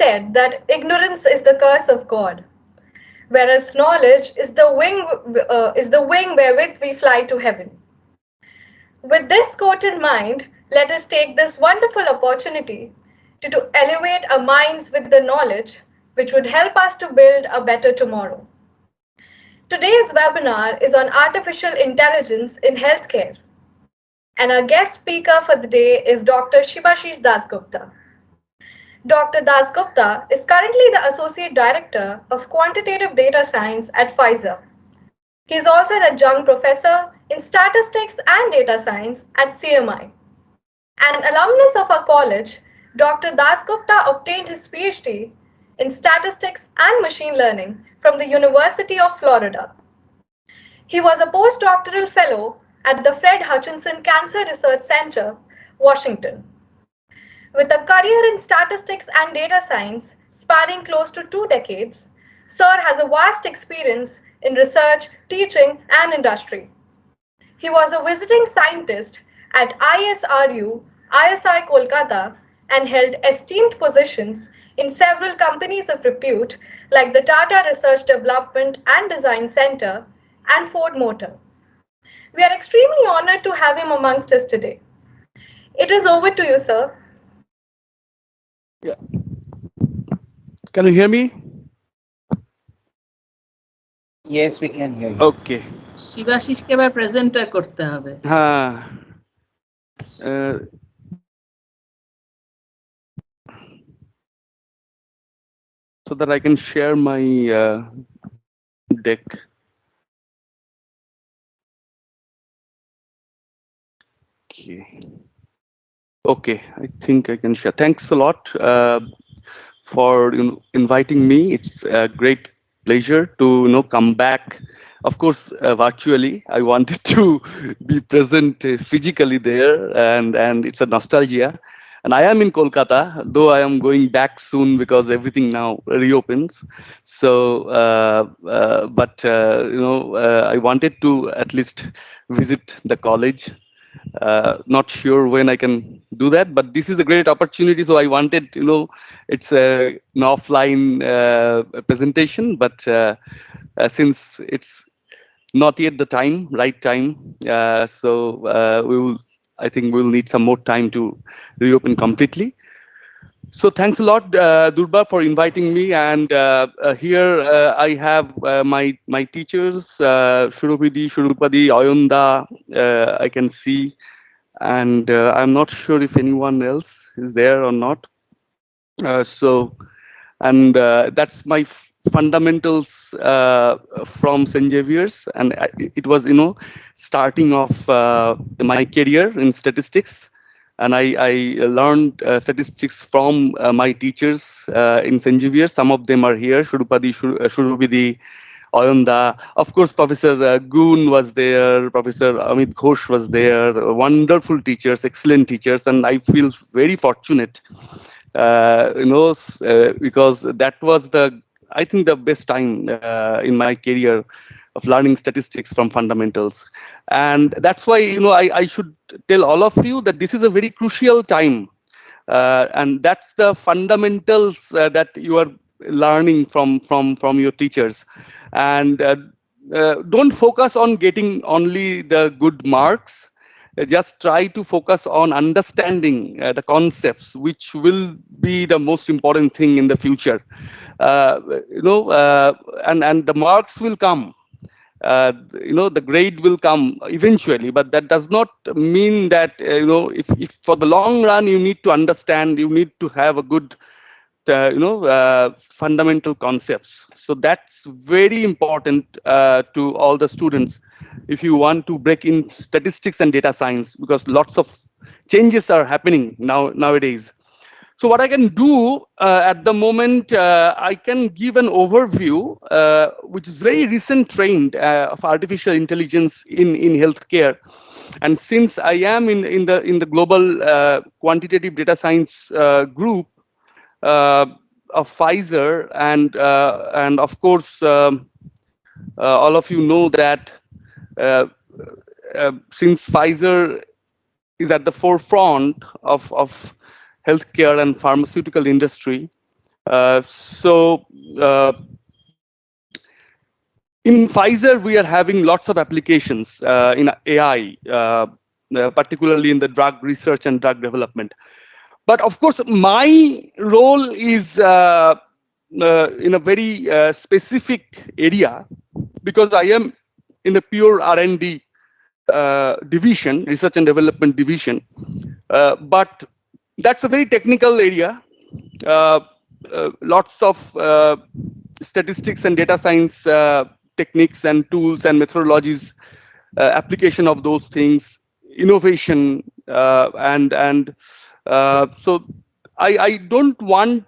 said that ignorance is the curse of God, whereas knowledge is the wing wherewith we fly to heaven. With this quote in mind, let us take this wonderful opportunity to elevate our minds with the knowledge which would help us to build a better tomorrow. Today's webinar is on artificial intelligence in healthcare, and our guest speaker for the day is Dr. Shibashish Dasgupta. Dr. Dasgupta is currently the Associate Director of Quantitative Data Science at Pfizer. He is also an adjunct professor in statistics and data science at CMI. An alumnus of our college, Dr. Dasgupta obtained his PhD in statistics and machine learning from the University of Florida. He was a postdoctoral fellow at the Fred Hutchinson Cancer Research Center, Washington. With a career in statistics and data science spanning close to 2 decades, Sir has a vast experience in research, teaching, and industry. He was a visiting scientist at ISRU, ISI Kolkata, and held esteemed positions in several companies of repute like the Tata Research Development and Design Center and Ford Motor. We are extremely honored to have him amongst us today. It is over to you, sir. Yeah. Can you hear me? Yes, we can hear you. Okay. শিবাশিসকে এবার presenter করতে হবে। So that I can share my deck. Okay, I think I can share. Thanks a lot for inviting me. It's a great pleasure to come back. Of course, virtually. I wanted to be present physically there, and it's a nostalgia. And I am in Kolkata, though I am going back soon because everything now reopens. So, I wanted to at least visit the college. Not sure when I can do that, but this is a great opportunity. So I wanted, it's an offline presentation, but since it's not yet the right time, I think we'll need some more time to reopen completely. So thanks a lot, Durba, for inviting me. And here I have my teachers, Shurupadi, Ayunda, I can see. And I'm not sure if anyone else is there or not. That's my fundamentals from St. Xavier's. And it was, starting of my career in statistics. And I learned statistics from my teachers in St. Xavier's. Some of them are here, Shurupadi, Ayunda. Of course, Professor Goon was there, Professor Amit Ghosh was there, wonderful teachers, excellent teachers, and I feel very fortunate, because that was I think the best time in my career of learning statistics from fundamentals. And that's why, I should tell all of you that this is a very crucial time. And that's the fundamentals that you are learning from your teachers. And don't focus on getting only the good marks. Just try to focus on understanding the concepts, which will be the most important thing in the future. And the marks will come. The grade will come eventually, but that does not mean that, if for the long run you need to understand, you need to have a good, fundamental concepts. So that's very important to all the students if you want to break in statistics and data science, because lots of changes are happening nowadays. So what I can do at the moment, I can give an overview, which is very recent trend of artificial intelligence in healthcare. And since I am in the global quantitative data science group of Pfizer, and of course, all of you know that since Pfizer is at the forefront of healthcare and pharmaceutical industry, So in Pfizer, we are having lots of applications in AI, particularly in the drug research and drug development. But of course, my role is in a very specific area because I am in the pure R&D division, research and development division. But that's a very technical area. Uh, Lots of statistics and data science techniques and tools and methodologies, application of those things, innovation, so I don't want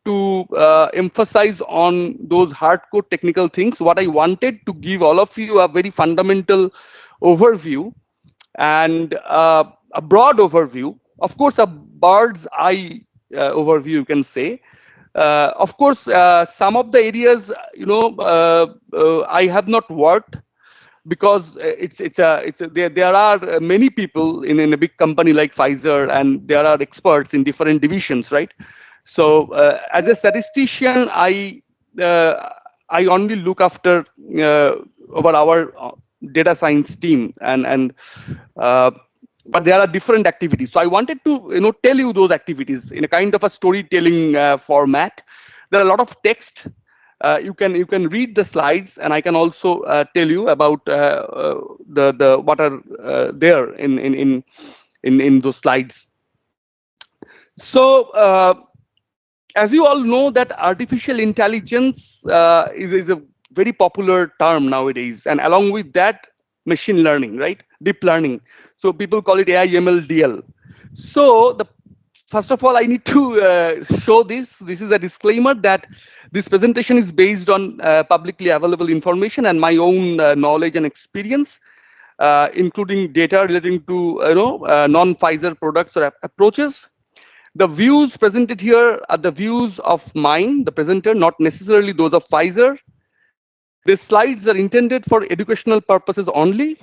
to emphasize on those hardcore technical things. What I wanted to give all of you a very fundamental overview and a broad overview, of course, a bird's eye overview, you can say. Of course, some of the areas, I have not worked because there are many people in a big company like Pfizer, and there are experts in different divisions, right? So as a statistician, I only look after over our data science team, and but there are different activities. So I wanted to tell you those activities in a kind of a storytelling format. There are a lot of text. You can read the slides, and I can also tell you about the what are there in those slides. So as you all know, that artificial intelligence is a very popular term nowadays, and along with that, machine learning, right? Deep learning. So people call it AI, ML, DL. So first of all, I need to show this. This is a disclaimer that this presentation is based on publicly available information and my own knowledge and experience, including data relating to non-Pfizer products or approaches. The views presented here are the views of mine, the presenter, not necessarily those of Pfizer. These slides are intended for educational purposes only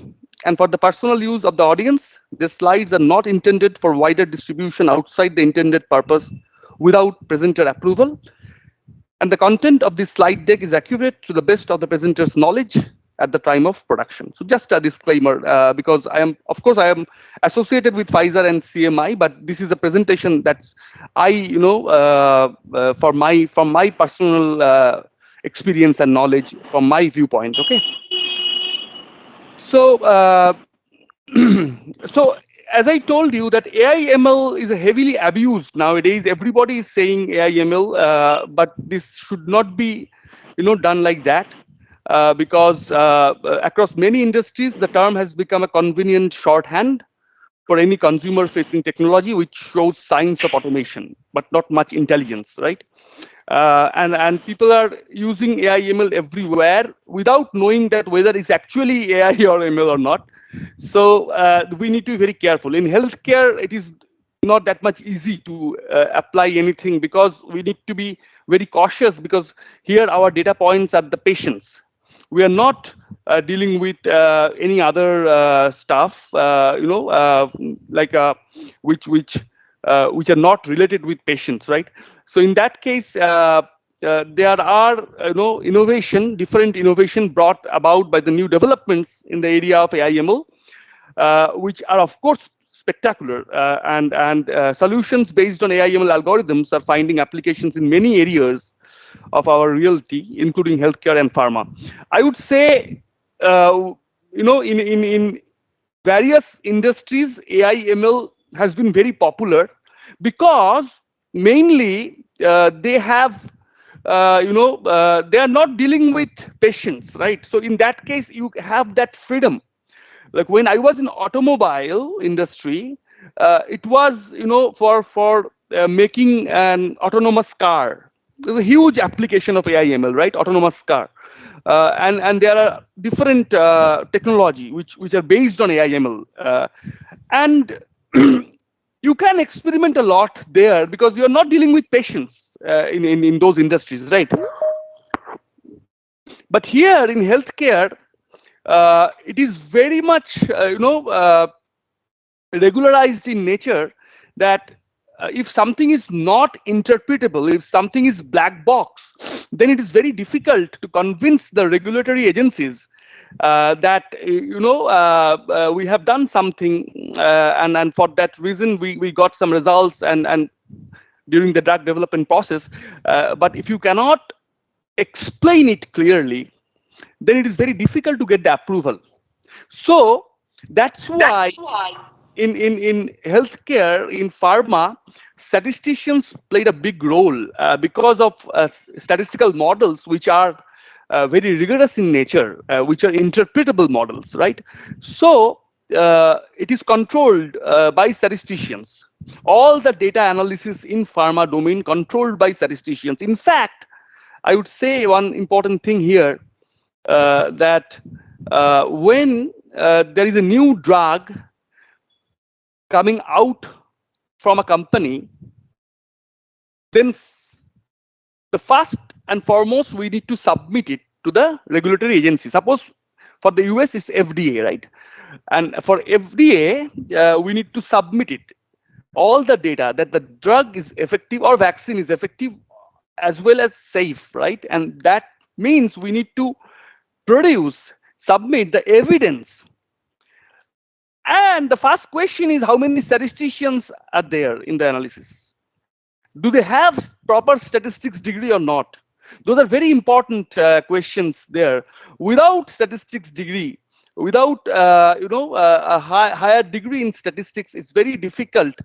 and for the personal use of the audience. These slides are not intended for wider distribution outside the intended purpose without presenter approval. And the content of this slide deck is accurate to the best of the presenter's knowledge at the time of production. So just a disclaimer, because of course, I am associated with Pfizer and CMI, but this is a presentation that's from my personal experience and knowledge from my viewpoint. Okay. So so as I told you, that AI ML is heavily abused nowadays. Everybody is saying AI ML, but this should not be done like that. Because across many industries, the term has become a convenient shorthand for any consumer-facing technology which shows signs of automation, but not much intelligence, right? And people are using AI ML everywhere without knowing that whether it's actually AI or ML or not. So we need to be very careful. In healthcare, it is not that much easy to apply anything, because we need to be very cautious, because here our data points are the patients. We are not dealing with any other stuff, like which are not related with patients, right? So in that case, there are different innovation brought about by the new developments in the area of AI ML, which are of course spectacular, and solutions based on AI ML algorithms are finding applications in many areas of our reality, including healthcare and pharma. I would say, in various industries, AI ML has been very popular because mainly they have, they are not dealing with patients, right? So in that case, you have that freedom. Like when I was in automobile industry, it was for making an autonomous car. There's a huge application of AI ML, right? Autonomous car, and there are different technology which are based on AI ML, and you can experiment a lot there because you're not dealing with patients in those industries, right? But here in healthcare, it is very much regularized in nature, that if something is not interpretable, if something is black box, then it is very difficult to convince the regulatory agencies that we have done something, and for that reason we got some results and during the drug development process. But if you cannot explain it clearly, then it is very difficult to get the approval. So that's why in healthcare, in pharma, statisticians played a big role because of statistical models which are very rigorous in nature, which are interpretable models, right? So it is controlled by statisticians. All the data analysis in pharma domain controlled by statisticians. In fact, I would say one important thing here, that when there is a new drug coming out from a company, then the first and foremost we need to submit it to the regulatory agency. Suppose for the US it's FDA, right? And for FDA, we need to submit it, all the data that the drug is effective or vaccine is effective as well as safe, right? And that means we need to submit the evidence. And the first question is, how many statisticians are there in the analysis? Do they have proper statistics degree or not? Those are very important questions there. Without statistics degree, without a higher degree in statistics, it's very difficult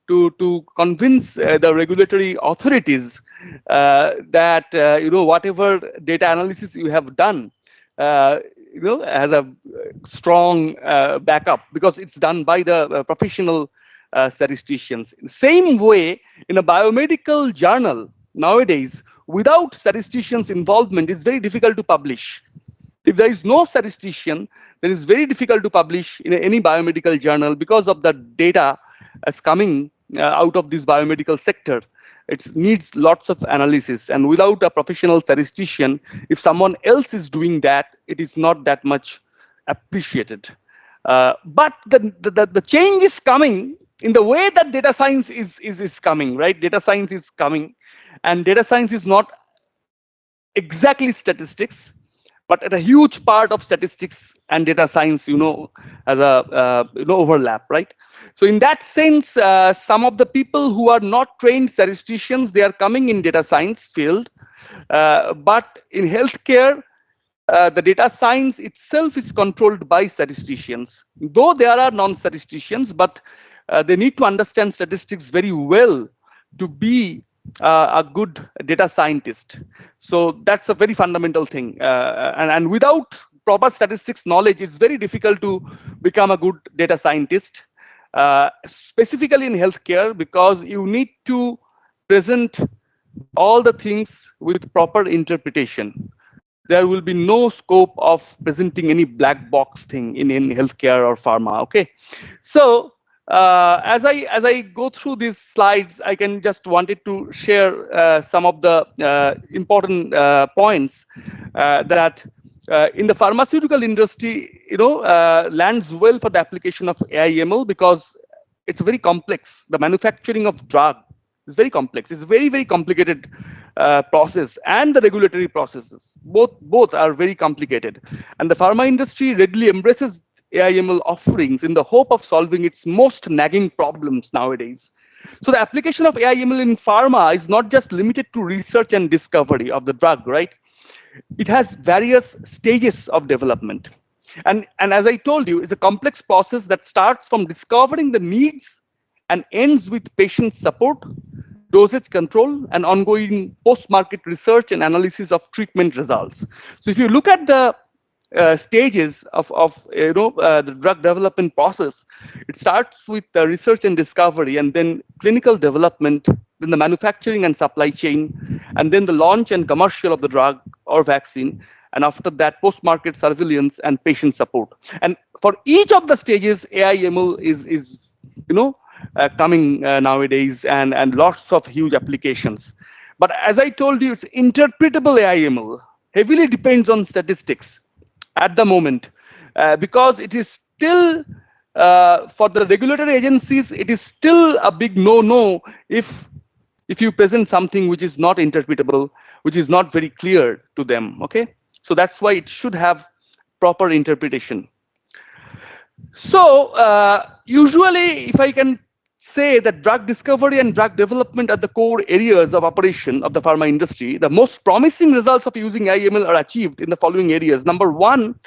to convince the regulatory authorities that whatever data analysis you have done has a strong backup, because it's done by the professional statisticians. Same way, in a biomedical journal nowadays, without statisticians' involvement, it's very difficult to publish. If there is no statistician, then it's very difficult to publish in any biomedical journal because of the data that's coming out of this biomedical sector. It needs lots of analysis, and without a professional statistician, if someone else is doing that, it is not that much appreciated. But the change is coming in the way that data science is coming, right? Data science is coming, and data science is not exactly statistics, but a huge part of statistics and data science, has a overlap, right? So in that sense, some of the people who are not trained statisticians, they are coming in data science field, but in healthcare, the data science itself is controlled by statisticians. Though there are non-statisticians, but they need to understand statistics very well to be a good data scientist. So that's a very fundamental thing. And without proper statistics knowledge, it's very difficult to become a good data scientist, specifically in healthcare, because you need to present all the things with proper interpretation. There will be no scope of presenting any black box thing in healthcare or pharma. Okay, so as I go through these slides, I can just wanted to share some of the important points that in the pharmaceutical industry, lands well for the application of AI/ML, because it's very complex. The manufacturing of drug is very complex. It's a very, very complicated process, and the regulatory processes, both are very complicated. And the pharma industry readily embraces AI/ML offerings in the hope of solving its most nagging problems nowadays. So the application of AI/ML in pharma is not just limited to research and discovery of the drug, right? It has various stages of development. And as I told you, it's a complex process that starts from discovering the needs and ends with patient support, dosage control, and ongoing post-market research and analysis of treatment results. So if you look at the stages of the drug development process, it starts with the research and discovery, and then clinical development, then the manufacturing and supply chain, and then the launch and commercial of the drug or vaccine, and after that post-market surveillance and patient support. And for each of the stages, AI/ML is coming nowadays, and lots of huge applications. But as I told you, it's interpretable AI/ML heavily depends on statistics at the moment, because it is still for the regulatory agencies, it is still a big no-no if you present something which is not interpretable, which is not very clear to them. Okay, so that's why it should have proper interpretation. So usually, if I can say that drug discovery and drug development are the core areas of operation of the pharma industry, the most promising results of using AIML are achieved in the following areas. Number one,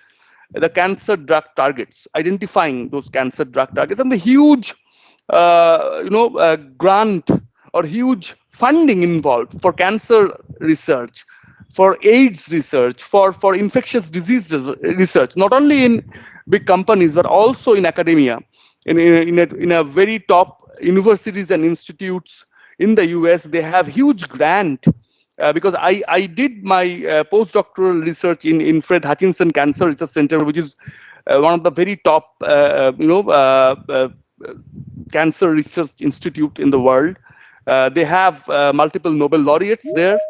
the cancer drug targets, identifying those cancer drug targets, and the huge grant or huge funding involved for cancer research, for AIDS research, for infectious disease research, not only in big companies but also in academia, in a very top universities and institutes in the US. They have huge grant. Because I did my postdoctoral research in Fred Hutchinson Cancer Research Center, which is one of the very top cancer research institute in the world. They have multiple Nobel laureates there,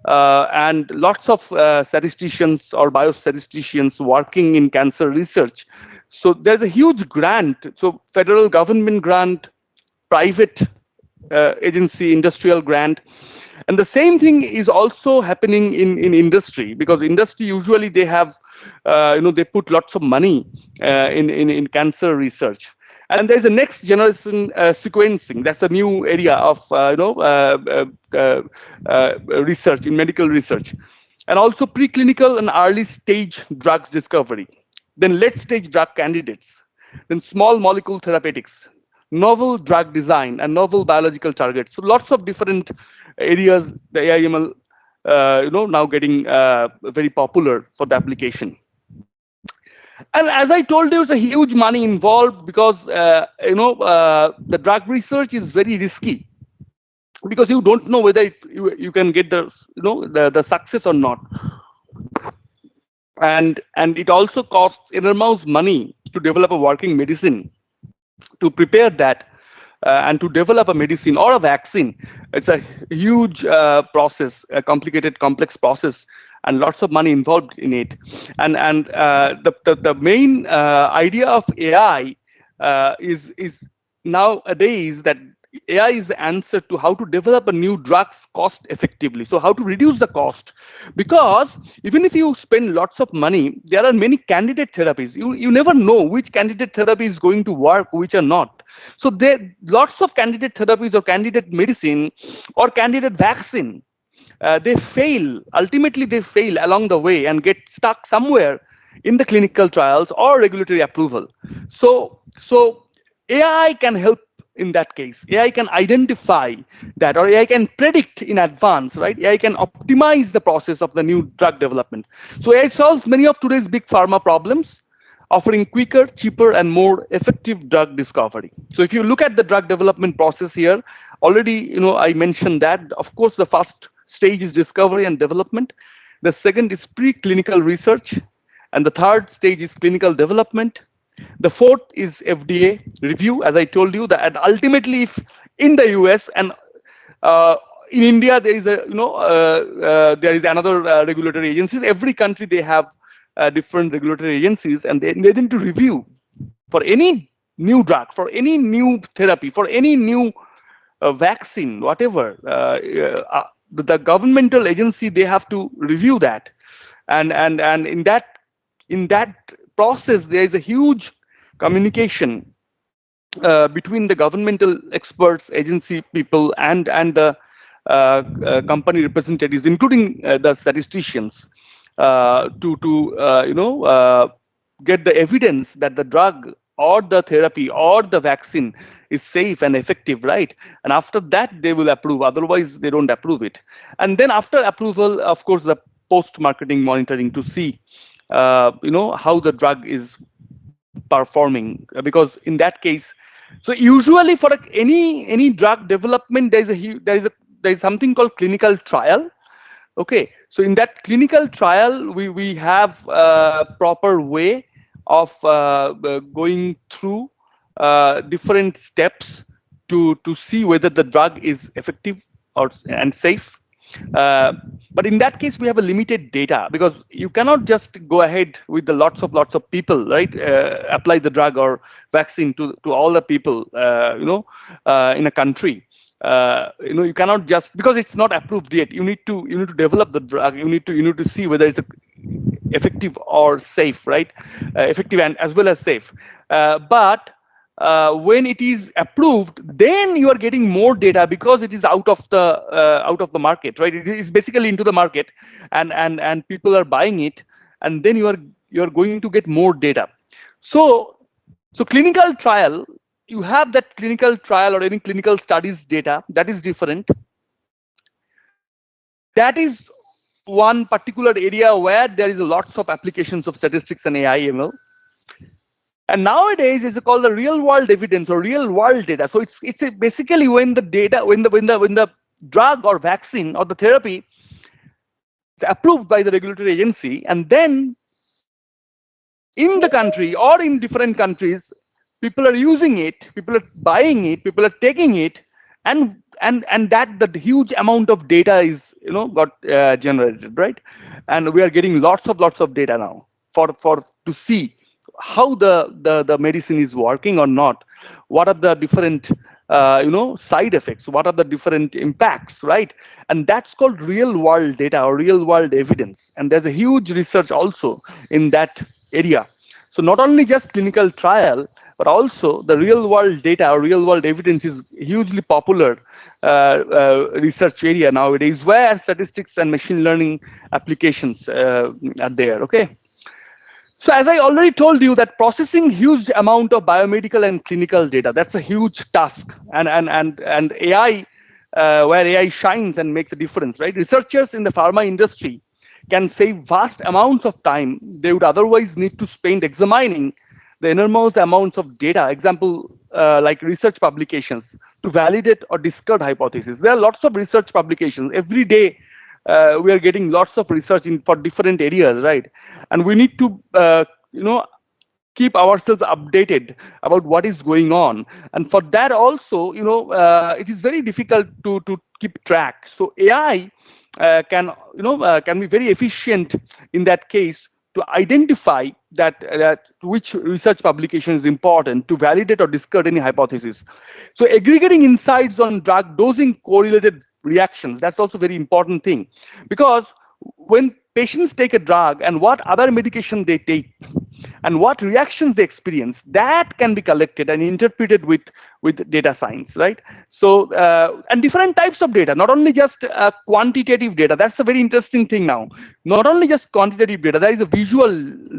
and lots of statisticians or biostatisticians working in cancer research. So there's a huge grant. So federal government grant, private agency, industrial grant. And the same thing is also happening in industry, because industry usually they have, they put lots of money in cancer research. And there's a next generation sequencing. That's a new area of research in medical research, and also preclinical and early stage drugs discovery. Then late stage drug candidates. Then small molecule therapeutics, novel drug design, and novel biological targets. So lots of different areas the AIML now getting very popular for the application. And as I told you, it's a huge money involved, because the drug research is very risky, because you don't know whether you can get the success or not. And it also costs enormous money to develop a working medicine, to prepare that, and to develop a medicine or a vaccine. It's a huge process, a complicated, complex process, and lots of money involved in it. And the main idea of AI is nowadays that AI is the answer to how to develop a new drugs cost effectively. So how to reduce the cost, because even if you spend lots of money, there are many candidate therapies. You never know which candidate therapy is going to work, which are not. So there lots of candidate therapies or candidate medicine or candidate vaccine, they fail. Ultimately, they fail along the way and get stuck somewhere in the clinical trials or regulatory approval. So AI can help in that case. AI can identify that, or AI can predict in advance, right? AI can optimize the process of the new drug development. So AI solves many of today's big pharma problems, offering quicker, cheaper, and more effective drug discovery. So if you look at the drug development process here, already I mentioned that. Of course, the first stage is discovery and development. The second is preclinical research, and the third stage is clinical development. The fourth is FDA review, as I told you, that ultimately, if in the US and in India there is another regulatory agencies. Every country they have different regulatory agencies, and they need to review for any new drug, for any new therapy, for any new vaccine, whatever. The governmental agency, they have to review that, and in that process there is a huge communication between the governmental experts, agency people, and the company representatives, including the statisticians, to get the evidence that the drug or the therapy or the vaccine is safe and effective, right? And after that, they will approve. Otherwise, they don't approve it. And then after approval, of course, the post-marketing monitoring to see, how the drug is performing. Because in that case, so usually for any drug development, there is something called clinical trial. Okay, so in that clinical trial, we have a proper way of going through different steps to see whether the drug is effective and safe. Uh, but in that case, we have a limited data because you cannot just go ahead with the lots of people, right? Apply the drug or vaccine to all the people, in a country. You cannot just, because it's not approved yet. You need to develop the drug. You need to see whether it's effective or safe, right? Effective and as well as safe. But when it is approved, then you are getting more data because it is out of the market, right? It is basically into the market, and people are buying it, and then you are going to get more data. So clinical trial, you have that clinical trial or any clinical studies data that is different. That is one particular area where there is lots of applications of statistics and AI ML. And nowadays it's called the real world evidence or real world data. So it's basically when the data, when the drug or vaccine or the therapy is approved by the regulatory agency, and then in the country or in different countries, people are using it, people are buying it, people are taking it, and that the huge amount of data is got generated, right? And we are getting lots of data now for to see how the medicine is working or not, what are the different side effects, what are the different impacts, right? And that's called real world data or real world evidence, and there's a huge research also in that area. So not only just clinical trial, but also the real world data or real world evidence is hugely popular research area nowadays, where statistics and machine learning applications are there. Okay. So as I already told you, that processing huge amount of biomedical and clinical data, that's a huge task, and AI, where AI shines and makes a difference, right? Researchers in the pharma industry can save vast amounts of time they would otherwise need to spend examining the enormous amounts of data. Example, like research publications to validate or discard hypotheses. There are lots of research publications every day. We are getting lots of research in for different areas, right? And we need to keep ourselves updated about what is going on, and for that also it is very difficult to keep track. So AI can be very efficient in that case to identify that which research publication is important, to validate or discard any hypothesis. So aggregating insights on drug dosing correlated reactions, that's also very important thing, because when patients take a drug and what other medication they take and what reactions they experience, that can be collected and interpreted with data science, right? So and different types of data, not only just quantitative data. That's a very interesting thing now. Not only just quantitative data, there is a visual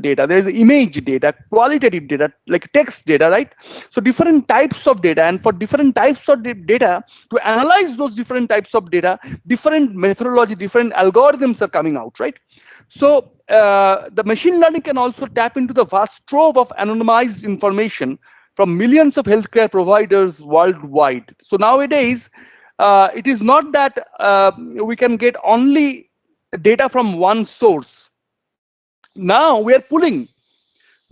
data, there is image data, qualitative data, like text data, right? So different types of data, and for different types of data, to analyze those different types of data, different methodology, different algorithms are coming out, right? So the machine learning can also tap into the vast trove of anonymized information from millions of healthcare providers worldwide. So nowadays, it is not that we can get only data from one source. Now we are pulling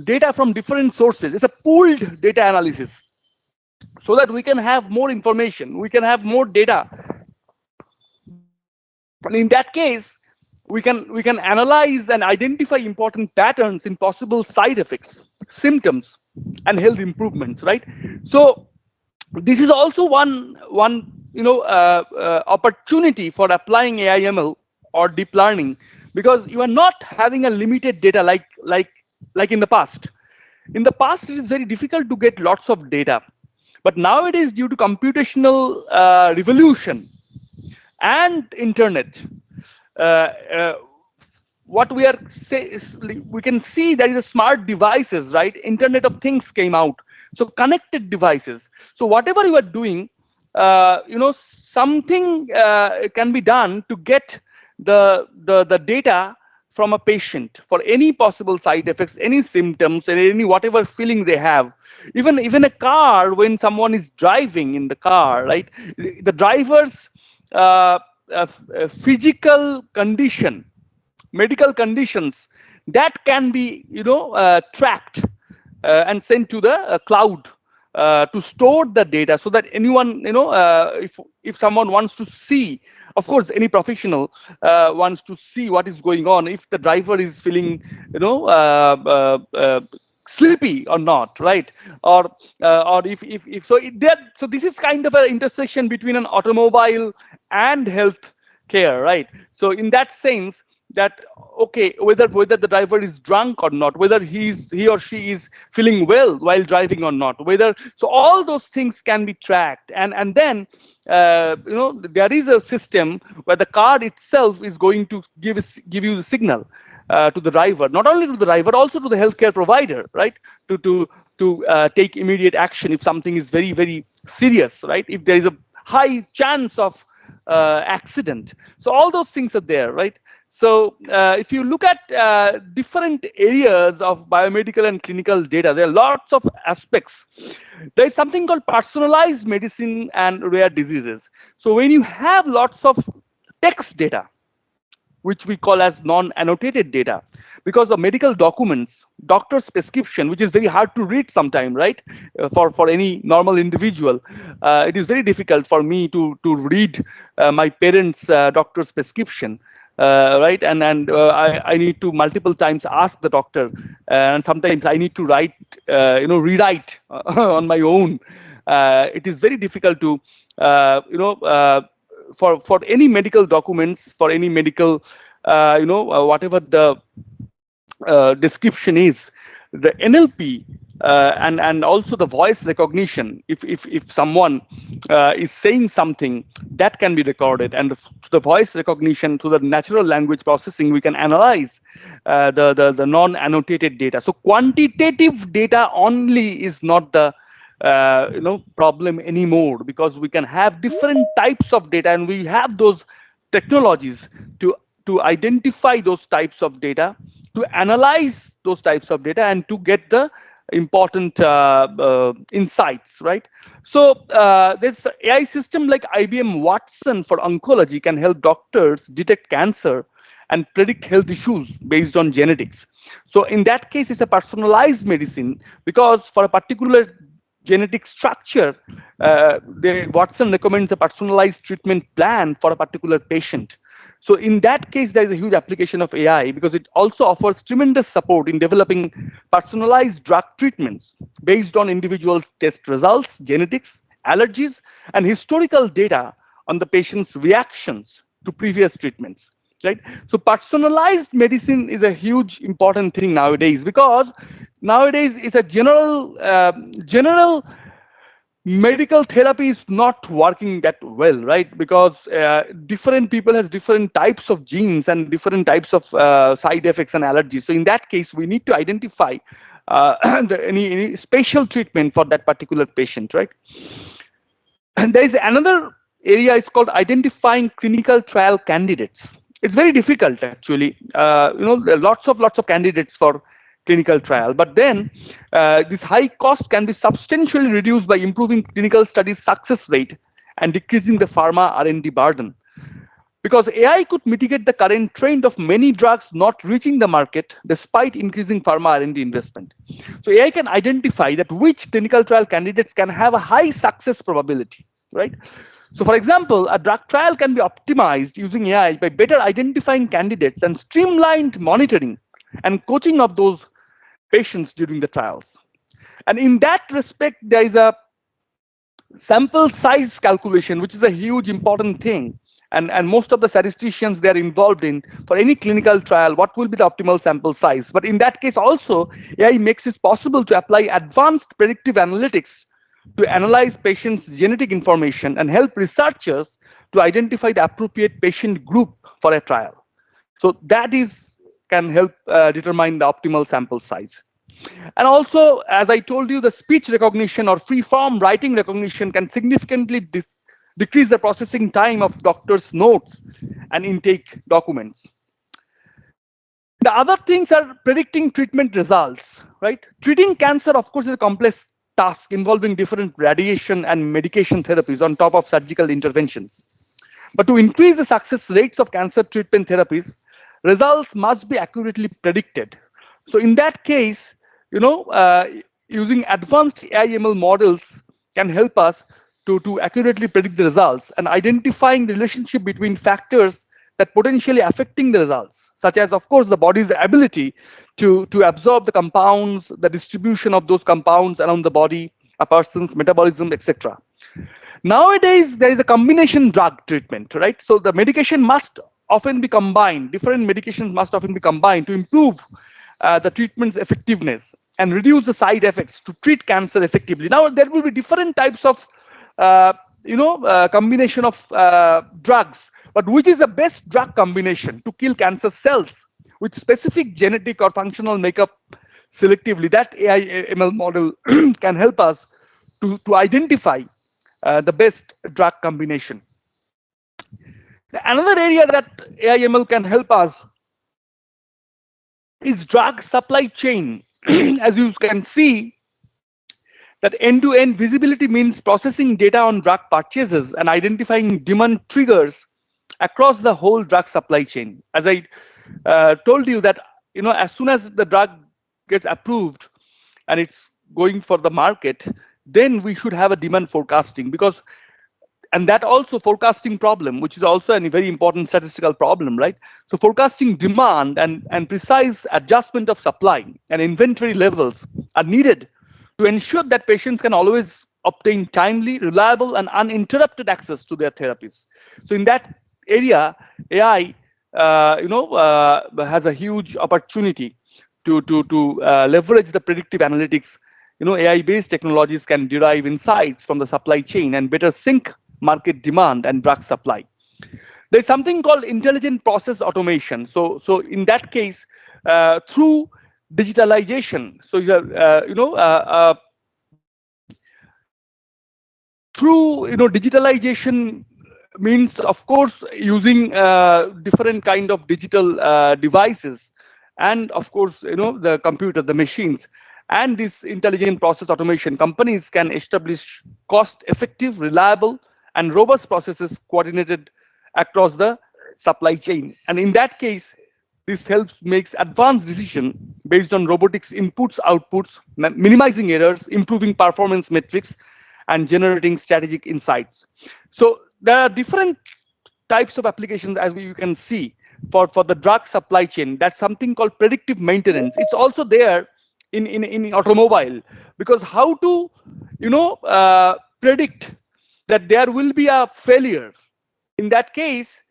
data from different sources. It's a pooled data analysis, so that we can have more information, we can have more data. And in that case, we can analyze and identify important patterns in possible side effects, symptoms, and health improvements, right? So this is also one opportunity for applying AI ML or deep learning, because you are not having a limited data like in the past. In the past, it is very difficult to get lots of data, but nowadays, due to computational revolution and internet, uh, uh, what we are say is, we can see there is a smart devices, right? Internet of things came out, so connected devices. So whatever you are doing, something can be done to get the data from a patient for any possible side effects, any symptoms, and any whatever feeling they have. Even a car, when someone is driving in the car, right? The driver's uh, physical condition, medical conditions, that can be tracked and sent to the cloud, to store the data so that anyone, if someone wants to see, of course, any professional wants to see what is going on, if the driver is feeling, sleepy or not, right? Or if so, so this is kind of an intersection between an automobile and health care, right? So in that sense, that okay, whether the driver is drunk or not, whether he or she is feeling well while driving or not, whether, so all those things can be tracked, and then there is a system where the car itself is going to give you the signal to the driver, not only to the driver, also to the healthcare provider, right? To take immediate action if something is very, very serious, right? If there is a high chance of accident. So all those things are there, right? So if you look at different areas of biomedical and clinical data, there are lots of aspects. There is something called personalized medicine and rare diseases. So when you have lots of text data, which we call as non-annotated data, because the medical documents, doctor's prescription, which is very hard to read sometime, right? For any normal individual, it is very difficult for me to read my parents' doctor's prescription. Right, I need to multiple times ask the doctor, and sometimes I need to write, rewrite on my own. It is very difficult to, for any medical documents, for any medical, whatever the description is, the NLP and also the voice recognition. If someone is saying something, that can be recorded, and to the voice recognition, to the natural language processing, we can analyze the non-annotated data. So quantitative data only is not the problem anymore, because we can have different types of data, and we have those technologies to identify those types of data, to analyze those types of data, and to get the important insights, right? So this AI system like IBM Watson for oncology can help doctors detect cancer and predict health issues based on genetics. So in that case, it's a personalized medicine, because for a particular genetic structure, Watson recommends a personalized treatment plan for a particular patient. So in that case, there is a huge application of AI, because it also offers tremendous support in developing personalized drug treatments based on individuals' test results, genetics, allergies, and historical data on the patient's reactions to previous treatments. Right? So personalized medicine is a huge important thing nowadays, because nowadays it's a general medical therapy is not working that well, right? Because different people has different types of genes and different types of side effects and allergies. So in that case, we need to identify any special treatment for that particular patient, right? And there is another area, it's called identifying clinical trial candidates. It's very difficult, actually. There are lots of candidates for clinical trial, but then this high cost can be substantially reduced by improving clinical studies success rate and decreasing the pharma R&D burden. Because AI could mitigate the current trend of many drugs not reaching the market despite increasing pharma R&D investment. So AI can identify that which clinical trial candidates can have a high success probability, right? So for example, a drug trial can be optimized using AI by better identifying candidates and streamlined monitoring and coaching of those patients during the trials. And in that respect, there is a sample size calculation, which is a huge important thing. And most of the statisticians, they are involved in, for any clinical trial, what will be the optimal sample size. But in that case also, AI makes it possible to apply advanced predictive analytics to analyze patients' genetic information and help researchers to identify the appropriate patient group for a trial. So that can help determine the optimal sample size. And also, as I told you, the speech recognition or free-form writing recognition can significantly decrease the processing time of doctors' notes and intake documents. The other things are predicting treatment results, right? Treating cancer, of course, is a complex task involving different radiation and medication therapies on top of surgical interventions. But to increase the success rates of cancer treatment therapies, results must be accurately predicted. So in that case, using advanced AI/ML models can help us to accurately predict the results and identifying the relationship between factors that potentially affecting the results, such as, of course, the body's ability to absorb the compounds, the distribution of those compounds around the body, a person's metabolism, etc. Nowadays, there is a combination drug treatment, right? So the medication must often be combined. Different medications must often be combined to improve the treatment's effectiveness and reduce the side effects to treat cancer effectively. Now, there will be different types of, combination of drugs. But which is the best drug combination to kill cancer cells with specific genetic or functional makeup selectively? That AI/ML model can help us to identify the best drug combination. Another area that AI/ML can help us is drug supply chain. As you can see, that end-to-end visibility means processing data on drug purchases and identifying demand triggers across the whole drug supply chain. As I told you that, as soon as the drug gets approved and it's going for the market, then we should have a demand forecasting, because and that also forecasting problem, which is also a very important statistical problem, right? So forecasting demand and precise adjustment of supply and inventory levels are needed to ensure that patients can always obtain timely, reliable, and uninterrupted access to their therapies. So in that area, AI, has a huge opportunity to leverage the predictive analytics. AI-based technologies can derive insights from the supply chain and better sync market demand and drug supply. There's something called intelligent process automation. So in that case, through digitalization, so through digitalization means, of course, using different kind of digital devices, and of course, the computer, the machines, and this intelligent process automation, companies can establish cost-effective, reliable, and robust processes coordinated across the supply chain. And in that case, this helps makes advanced decision based on robotics inputs, outputs, minimizing errors, improving performance metrics, and generating strategic insights. So there are different types of applications, as you can see, for the drug supply chain. That's something called predictive maintenance. It's also there in automobile, because how to predict that there will be a failure. In that case,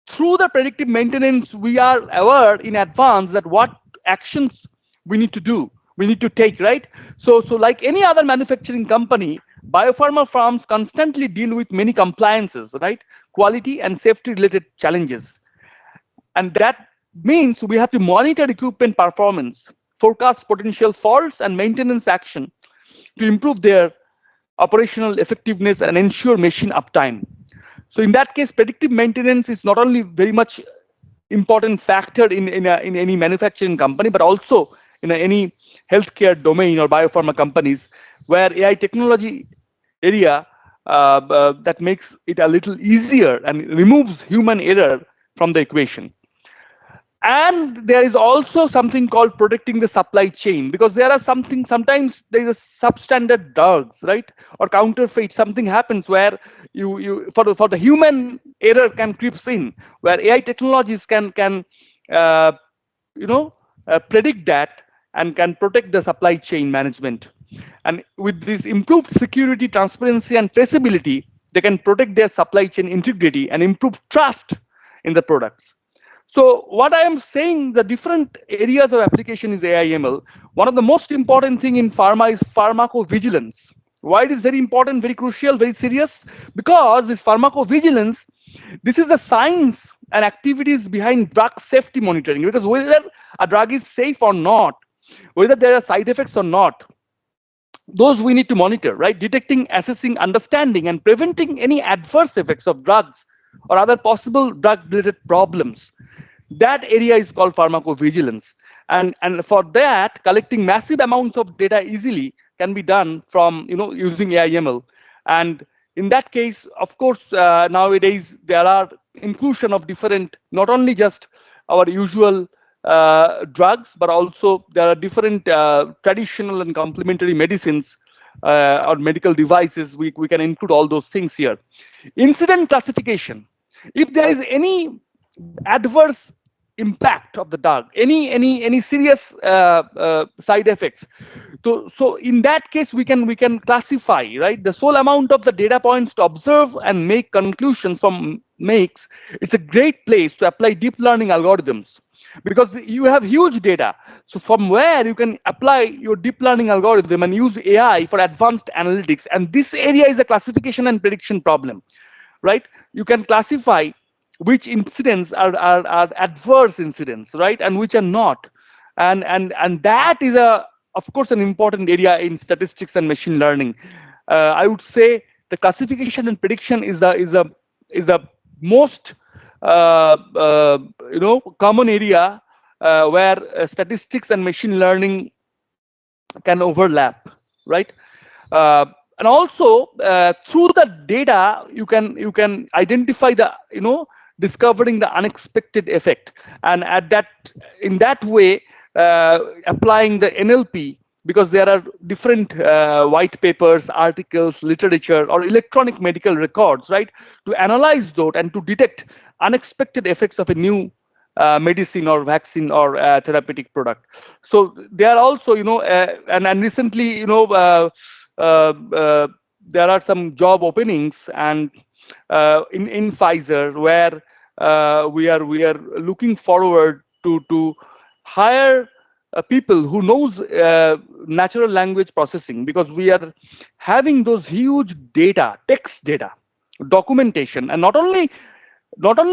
through the predictive maintenance, we are aware in advance that what actions we need to do, we need to take, right? So like any other manufacturing company, biopharma firms constantly deal with many compliances, right? Quality and safety related challenges. And that means we have to monitor equipment performance, forecast potential faults and maintenance action to improve their operational effectiveness and ensure machine uptime. So in that case, predictive maintenance is not only very much important factor in any manufacturing company, but also in any healthcare domain or biopharma companies, where AI technology area that makes it a little easier and removes human error from the equation. And there is also something called protecting the supply chain, because there are sometimes there is a substandard drugs, right, or counterfeit. Something happens where for the human error can creeps in, where AI technologies can predict that and can protect the supply chain management. And with this improved security, transparency, and traceability, they can protect their supply chain integrity and improve trust in the products. So what I am saying, the different areas of application is AI/ML. One of the most important thing in pharma is pharmacovigilance. Why it is very important, very crucial, very serious? Because this pharmacovigilance, this is the science and activities behind drug safety monitoring. Because whether a drug is safe or not, whether there are side effects or not, those we need to monitor, right? Detecting, assessing, understanding, and preventing any adverse effects of drugs or other possible drug-related problems. That area is called pharmacovigilance. And for that, collecting massive amounts of data easily can be done from using AI/ML. And in that case, of course, nowadays there are inclusion of different, not only just our usual drugs, but also there are different traditional and complementary medicines or medical devices. We can include all those things here. Incident classification. If there is any adverse impact of the drug, any serious side effects, so in that case we can classify, right? The sole amount of the data points to observe and make conclusions from makes it's a great place to apply deep learning algorithms, because you have huge data. So from where you can apply your deep learning algorithm and use AI for advanced analytics. And this area is a classification and prediction problem, right? You can classify which incidents are adverse incidents, right, and which are not. And that is a, of course, an important area in statistics and machine learning. I would say the classification and prediction is the most common area where statistics and machine learning can overlap, right? uh, and also through the data you can identify the, discovering the unexpected effect, and at that, in that way, applying the NLP, because there are different white papers, articles, literature, or electronic medical records, right, to analyze those and to detect unexpected effects of a new medicine or vaccine or therapeutic product. So they are also, and recently, uh, uh, there are some job openings and in Pfizer, where we are looking forward to hire people who knows natural language processing, because we are having those huge data, text data, documentation, and not only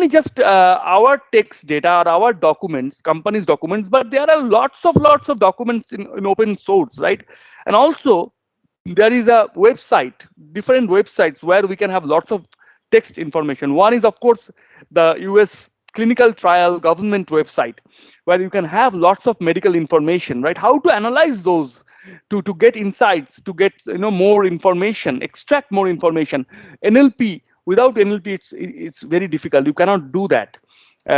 just our text data or our documents, companies documents, but there are lots of documents in open source, right? And also there is a website, different websites where we can have lots of text information. One is, of course, the US clinical trial government website, where you can have lots of medical information, right? How to analyze those to get insights, to get, more information, extract more information. NLP, without NLP, it's very difficult. You cannot do that.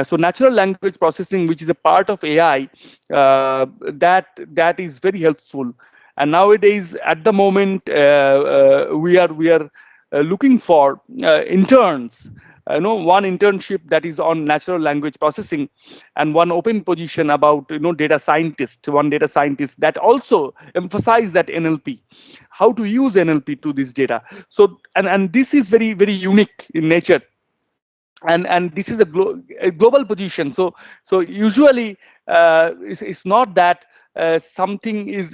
So natural language processing, which is a part of AI, that is very helpful. And nowadays, at the moment, we are looking for interns. One internship that is on natural language processing, and one open position about, data scientist, one data scientist that also emphasize that NLP, how to use NLP to this data. So and this is very, very unique in nature, and this is a global position. So usually it's not that something is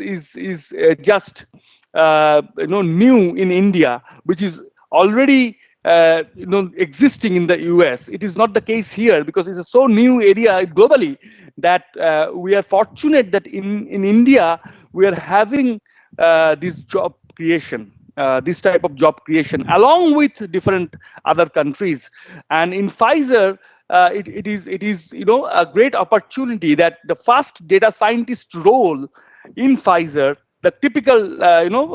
just new in India, which is already existing in the US. It is not the case here, because it's a so new area globally that we are fortunate that in India we are having this job creation, this type of job creation, along with different other countries. And in Pfizer, it is a great opportunity that the first data scientist role in Pfizer, the typical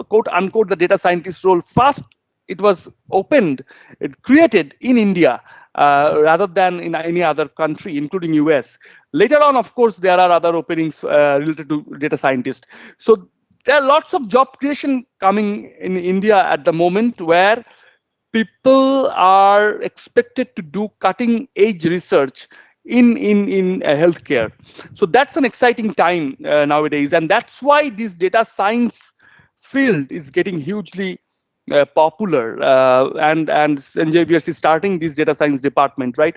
quote unquote the data scientist role, first it was opened, it created in India, rather than in any other country, including US. Later on, of course, there are other openings related to data scientists. So there are lots of job creation coming in India at the moment, where people are expected to do cutting edge research in healthcare. So that's an exciting time nowadays, and that's why this data science field is getting hugely popular. And Sanjay, we are starting this data science department, right?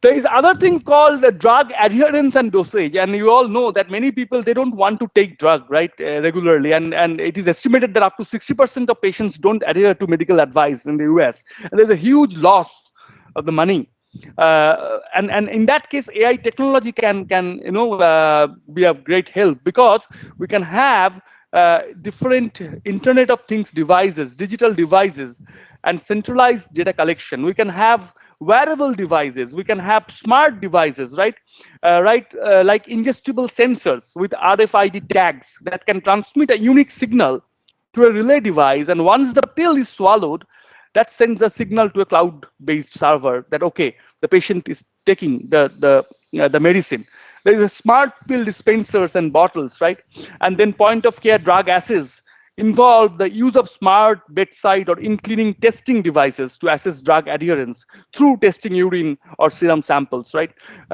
There is other thing called drug adherence and dosage, and you all know that many people, they don't want to take drug, right, regularly, and it is estimated that up to 60% of patients don't adhere to medical advice in the US, and there's a huge loss of the money. And in that case, AI technology can be of great help, because we can have different Internet of Things devices, digital devices, and centralized data collection. We can have wearable devices, we can have smart devices, right? Like ingestible sensors with RFID tags that can transmit a unique signal to a relay device, and once the pill is swallowed, that sends a signal to a cloud-based server that, okay, the patient is taking the medicine. There is a smart pill dispensers and bottles, right? And then point of care drug assays involve the use of smart bedside or in-clinic testing devices to assess drug adherence through testing urine or serum samples, right?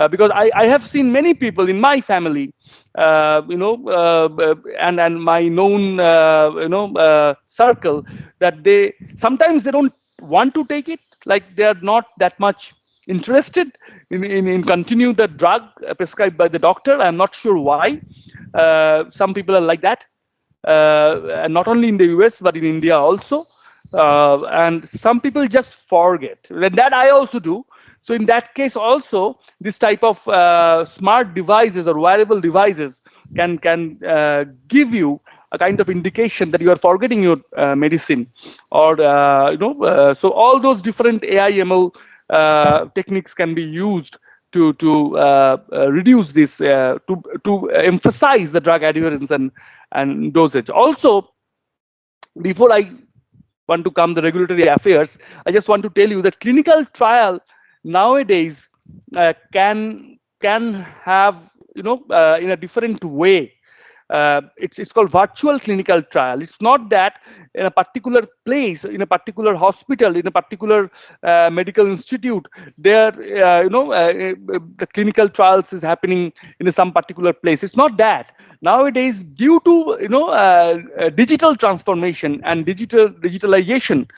Because I have seen many people in my family, and my known, circle, that they sometimes they don't want to take it, like they are not that much interested in continue the drug prescribed by the doctor. I'm not sure why. Some people are like that, and not only in the US but in India also. And some people just forget. And that I also do. So in that case also, this type of smart devices or wearable devices can give you a kind of indication that you are forgetting your medicine, or so all those different AI ML techniques can be used to reduce this, to emphasize the drug adherence and dosage. Also, before I want to come the regulatory affairs, I just want to tell you that clinical trial nowadays can have, in a different way. It's called virtual clinical trial. It's not that in a particular place, in a particular hospital, in a particular medical institute, there the clinical trials is happening in some particular place. It's not that. Nowadays, due to digital transformation and digitalization,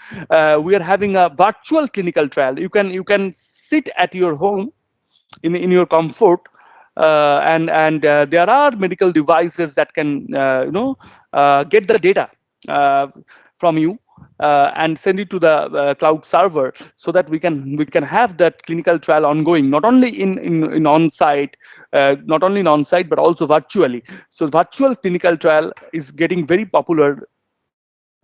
we are having a virtual clinical trial. You can sit at your home in your comfort, and there are medical devices that can get the data uh, from you, and send it to the cloud server, so that we can have that clinical trial ongoing, not only in on-site, but also virtually. So virtual clinical trial is getting very popular,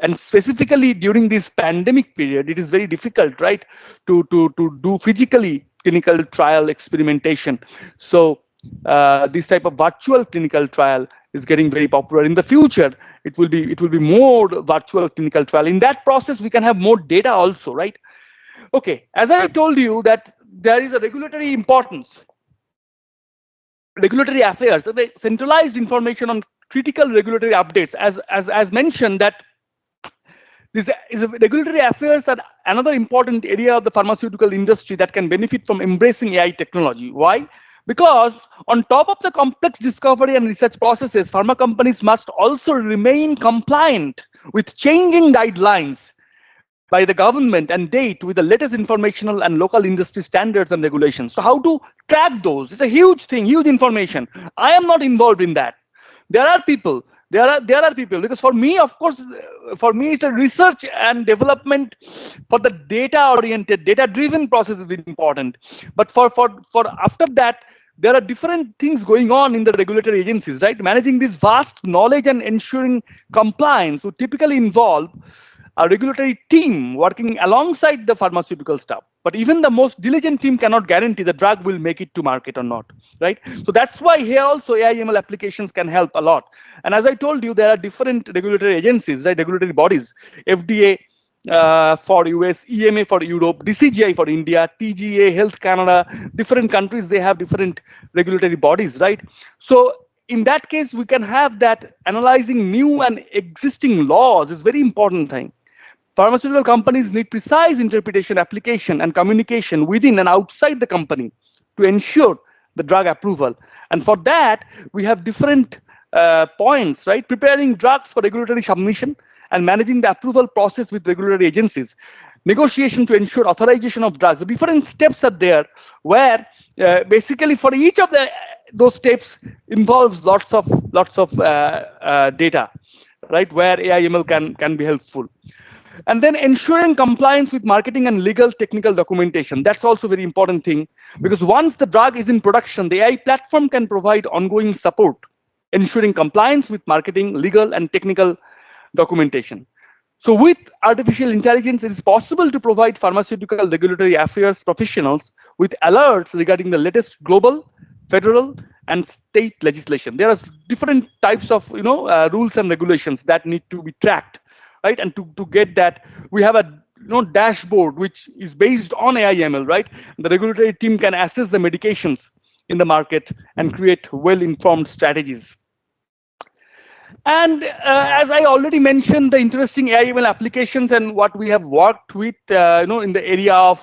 and specifically during this pandemic period, it is very difficult, right, to do physically clinical trial experimentation. So this type of virtual clinical trial is getting very popular. In the future, it will be more virtual clinical trial. In that process, we can have more data also, right? Okay, as I told you that there is a regulatory importance, regulatory affairs, the centralized information on critical regulatory updates, as mentioned, that this is regulatory affairs are another important area of the pharmaceutical industry that can benefit from embracing AI technology. Why? Because on top of the complex discovery and research processes, pharma companies must also remain compliant with changing guidelines by the government and date with the latest informational and local industry standards and regulations. So how to track those? It's a huge thing, huge information. I am not involved in that. There are people, there are people, because for me, of course, for me, it's a research and development. For the data oriented, data driven process is very important. But for after that, there are different things going on in the regulatory agencies, right? Managing this vast knowledge and ensuring compliance would typically involve a regulatory team working alongside the pharmaceutical staff. But even the most diligent team cannot guarantee the drug will make it to market or not, right? So that's why here also AI/ML applications can help a lot. And as I told you, there are different regulatory agencies, right? Regulatory bodies, FDA for US, EMA for Europe, DCGI for India, TGA, Health Canada, different countries, they have different regulatory bodies, right? So in that case, we can have that analyzing new and existing laws is very important thing. Pharmaceutical companies need precise interpretation, application, and communication within and outside the company to ensure the drug approval. And for that, we have different points, right? Preparing drugs for regulatory submission and managing the approval process with regulatory agencies. Negotiation to ensure authorization of drugs. The different steps are there, where basically for each of those steps involves lots of data, right? Where AI/ML can be helpful. And then ensuring compliance with marketing and legal technical documentation. That's also a very important thing, because once the drug is in production, the AI platform can provide ongoing support, ensuring compliance with marketing, legal, and technical documentation. So with artificial intelligence, it is possible to provide pharmaceutical regulatory affairs professionals with alerts regarding the latest global, federal, and state legislation. There are different types of rules and regulations that need to be tracked, right? And to get that, we have a dashboard which is based on AI/ML, right? The regulatory team can assess the medications in the market and create well-informed strategies. And as I already mentioned, the interesting AI/ML applications and what we have worked with, in the area of,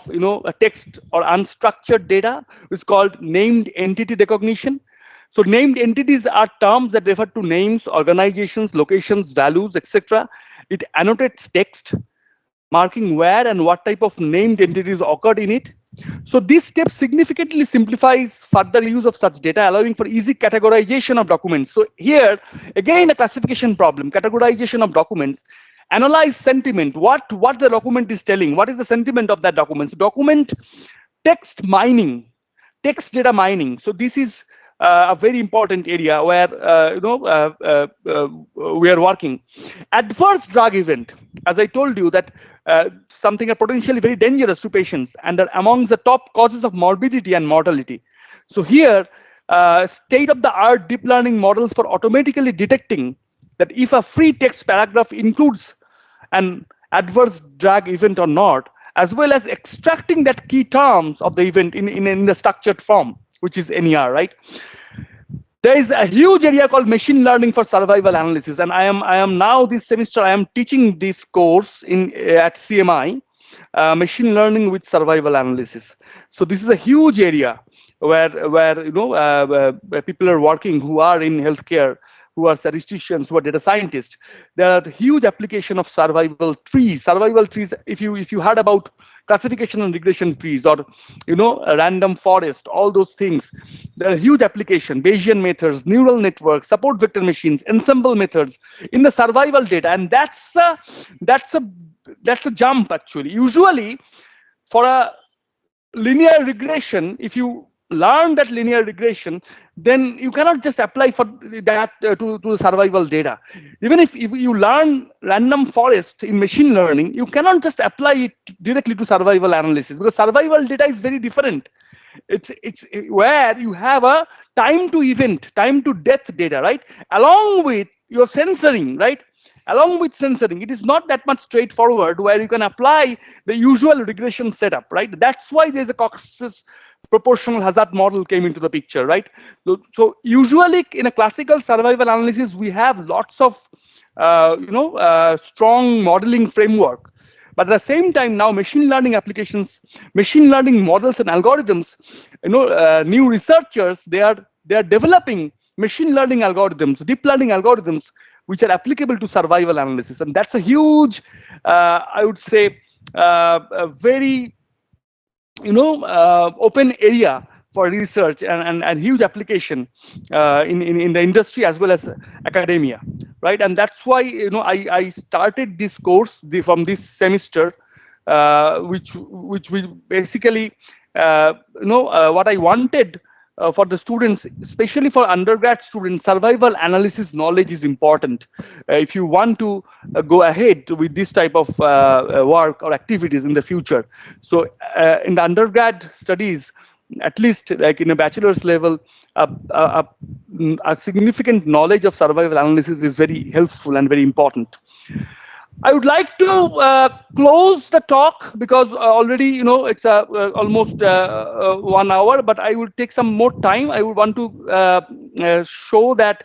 text or unstructured data is called named entity recognition. So named entities are terms that refer to names, organizations, locations, values, etc. It annotates text, marking where and what type of named entities occurred in it. So this step significantly simplifies further use of such data, allowing for easy categorization of documents. So here, again, a classification problem, categorization of documents. Analyze sentiment, what the document is telling, what is the sentiment of that document. So document text mining, text data mining. So this is a very important area where we are working. Adverse drug event, as I told you, that something are potentially very dangerous to patients and are amongst the top causes of morbidity and mortality. So here, state-of-the-art deep learning models for automatically detecting that if a free text paragraph includes an adverse drug event or not, as well as extracting that key terms of the event in the structured form, which is NER, right? There is a huge area called machine learning for survival analysis, and I am now this semester I am teaching this course at CMI, machine learning with survival analysis. So this is a huge area where people are working who are in healthcare, who are statisticians, who are data scientists. There are huge application of survival trees. Survival trees, if you heard about classification and regression trees, or a random forest, all those things, there are huge application. Bayesian methods, neural networks, support vector machines, ensemble methods in the survival data, and that's a jump actually. Usually, for a linear regression, if you learn that linear regression, then you cannot just apply for that to survival data. Even if you learn random forest in machine learning, you cannot just apply it directly to survival analysis, because survival data is very different. It's where you have a time to event, time to death data, right? Along with your censoring, right? Along with censoring, it is not that much straightforward where you can apply the usual regression setup, right? That's why there's a Cox's proportional hazard model came into the picture, right? So usually in a classical survival analysis, we have lots of strong modeling framework. But at the same time, now machine learning applications, machine learning models and algorithms, new researchers, they are developing machine learning algorithms, deep learning algorithms, which are applicable to survival analysis. And that's a huge, I would say, a very open area for research and huge application in the industry as well as academia, right? And that's why I started this course from this semester, which we basically what I wanted for the students, especially for undergrad students, survival analysis knowledge is important if you want to go ahead with this type of work or activities in the future. So in the undergrad studies, at least like in a bachelor's level, a significant knowledge of survival analysis is very helpful and very important. I would like to close the talk because already it's almost 1 hour, but I will take some more time. I would want to show that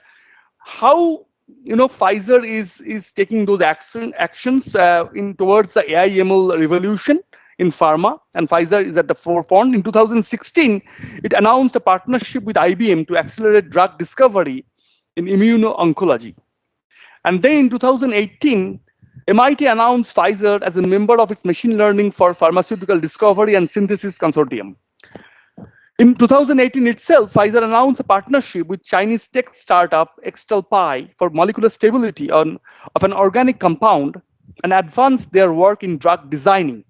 how Pfizer is taking those actions in towards the AI/ML revolution in pharma, and Pfizer is at the forefront. In 2016, it announced a partnership with IBM to accelerate drug discovery in immuno-oncology. And then in 2018, MIT announced Pfizer as a member of its machine learning for pharmaceutical discovery and synthesis consortium. In 2018 itself, Pfizer announced a partnership with Chinese tech startup XtalPi for molecular stability of an organic compound and advanced their work in drug designing.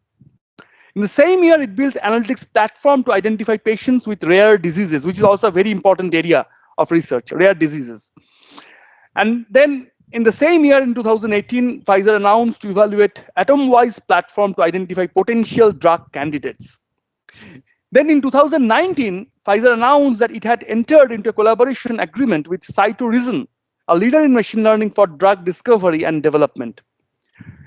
In the same year, it built analytics platform to identify patients with rare diseases, which is also a very important area of research, rare diseases. And then in the same year, in 2018, Pfizer announced to evaluate Atomwise platform to identify potential drug candidates. Then in 2019, Pfizer announced that it had entered into a collaboration agreement with Cytoreason, a leader in machine learning for drug discovery and development.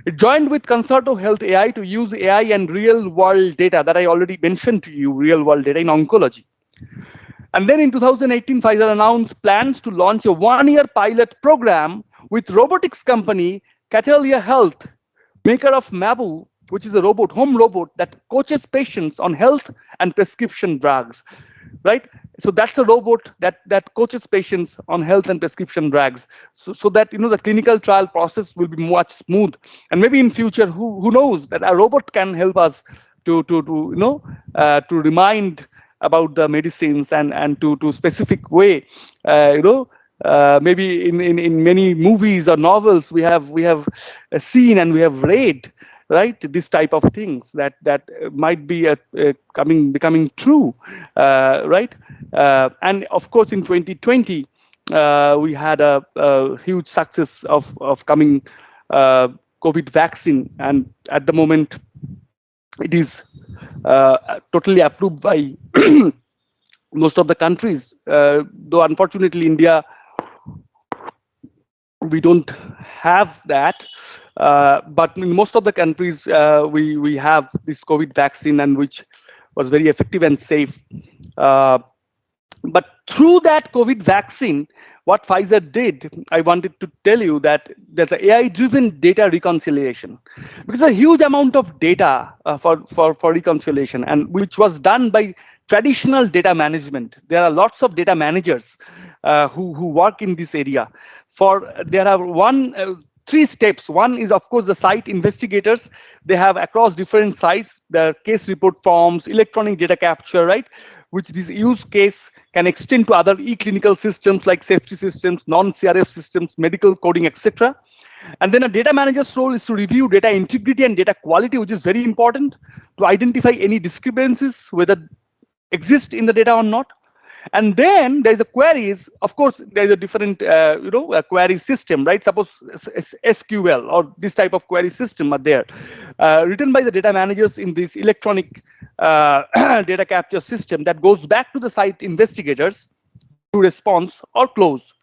It joined with Concerto Health AI to use AI and real-world data that I already mentioned to you, real-world data in oncology. And then in 2018, Pfizer announced plans to launch a one-year pilot program with robotics company Catalia Health, maker of Mabu, which is a robot, home robot that coaches patients on health and prescription drugs, right? So that's a robot that coaches patients on health and prescription drugs, so that the clinical trial process will be much smooth. And maybe in future, who knows, that a robot can help us to remind about the medicines and to specific way, maybe in many movies or novels we have seen and we have read, right, this type of things that might be becoming true, right. And of course in 2020 we had a huge success of coming COVID vaccine, and at the moment it is totally approved by most of the countries, though unfortunately India, we don't have that, but in most of the countries we have this COVID vaccine, and which was very effective and safe. But through that COVID vaccine, what Pfizer did, I wanted to tell you that there's an AI-driven data reconciliation, because a huge amount of data for reconciliation, and which was done by traditional data management. There are lots of data managers who work in this area. There are three steps. One is, of course, the site investigators. They have across different sites the case report forms, electronic data capture, right? Which this use case can extend to other e-clinical systems like safety systems, non-CRF systems, medical coding, etc. And then a data manager's role is to review data integrity and data quality, which is very important, to identify any discrepancies, whether exist in the data or not. And then there's a queries. Of course, there's a different a query system, right? Suppose SQL or this type of query system are there, written by the data managers in this electronic data capture system that goes back to the site investigators to response or close.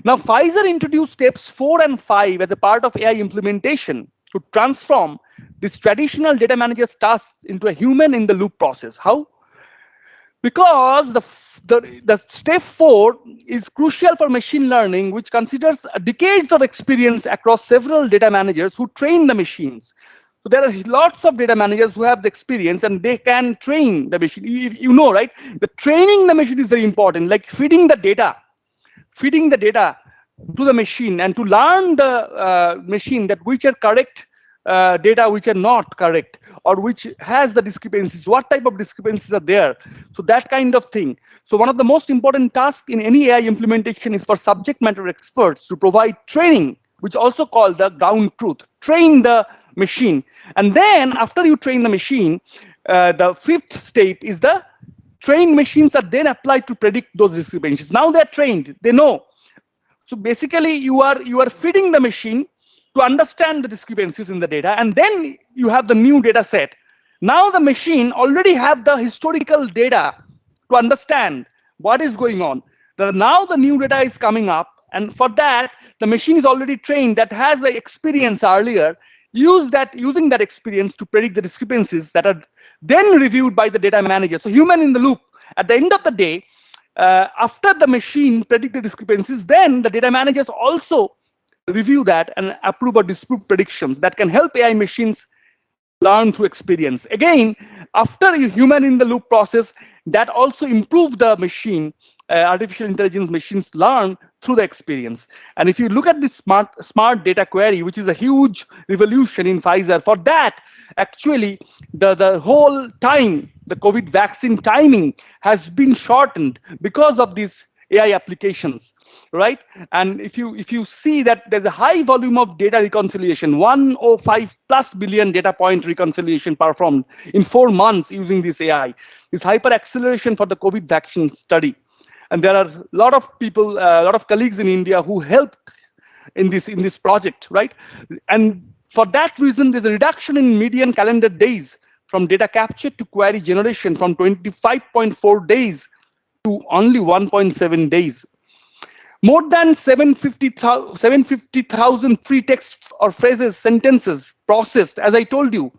Now, Pfizer introduced steps 4 and 5 as a part of AI implementation to transform this traditional data manager's tasks into a human in the loop process. How? Because the step 4 is crucial for machine learning, which considers decades of experience across several data managers who train the machines. So there are lots of data managers who have the experience, and they can train the machine. You know, right? The training the machine is very important, like feeding the data to the machine, and to learn the machine that which are correct data, which are not correct, or which has the discrepancies, what type of discrepancies are there. So that kind of thing. So one of the most important tasks in any AI implementation is for subject matter experts to provide training, which also called the ground truth. Train the machine. And then after you train the machine, the 5th step is the trained machines are then applied to predict those discrepancies. Now they're trained, they know. So basically you are feeding the machine to understand the discrepancies in the data, and then you have the new data set. Now the machine already have the historical data to understand what is going on. Now the new data is coming up, and for that the machine is already trained, that has the experience earlier, using that experience to predict the discrepancies that are then reviewed by the data manager. So human in the loop. At the end of the day, after the machine predict the discrepancies, then the data managers also review that and approve or dispute predictions that can help AI machines learn through experience. Again, after a human in the loop process, that also improve the machine, artificial intelligence machines learn through the experience. And if you look at this smart data query, which is a huge revolution in Pfizer, for that, actually, the whole time, the COVID vaccine timing has been shortened because of these AI applications, right? And if you see that there's a high volume of data reconciliation, 105+ billion data point reconciliation performed in 4 months using this AI, this hyper acceleration for the COVID vaccine study. And there are a lot of people, a lot of colleagues in India who help in this project, right? And for that reason, there's a reduction in median calendar days from data capture to query generation from 25.4 days to only 1.7 days. More than 750,000 free text or phrases, sentences processed. As I told you,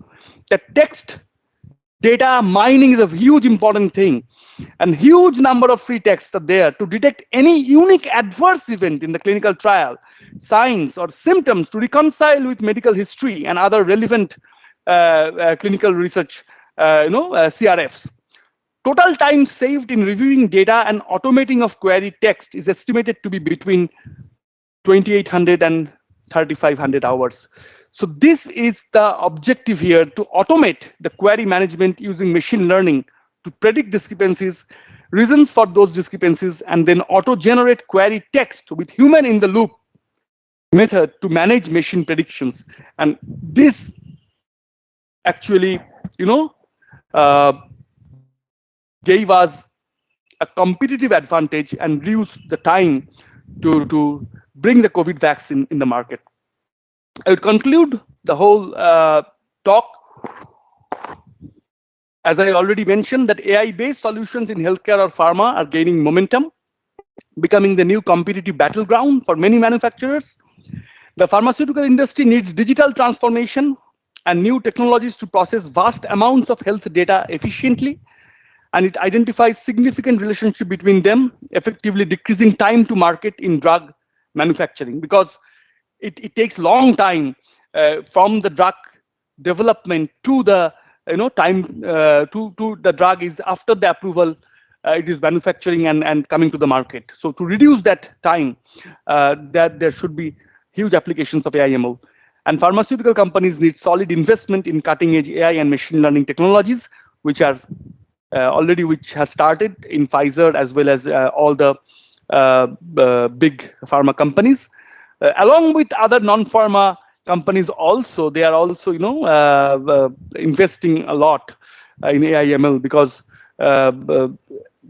the text Data mining is a huge important thing, and huge number of free texts are there to detect any unique adverse event in the clinical trial, signs or symptoms to reconcile with medical history and other relevant clinical research, CRFs. Total time saved in reviewing data and automating of query text is estimated to be between 2,800 and 3,500 hours. So this is the objective here, to automate the query management using machine learning to predict discrepancies, reasons for those discrepancies, and then auto-generate query text with human in the loop method to manage machine predictions. And this actually, uh, gave us a competitive advantage and reduced the time to bring the COVID vaccine in the market. I would conclude the whole talk. As I already mentioned, that AI-based solutions in healthcare or pharma are gaining momentum, becoming the new competitive battleground for many manufacturers. The pharmaceutical industry needs digital transformation and new technologies to process vast amounts of health data efficiently, and it identifies significant relationship between them, effectively decreasing time to market in drug manufacturing, because it takes long time from the drug development to the time to the drug is after the approval, it is manufacturing and coming to the market. So to reduce that time, that there should be huge applications of AI/ML. And pharmaceutical companies need solid investment in cutting edge AI and machine learning technologies, which are already which has started in Pfizer as well as all the big pharma companies, along with other non-pharma companies also. They are also investing a lot in AI/ML, because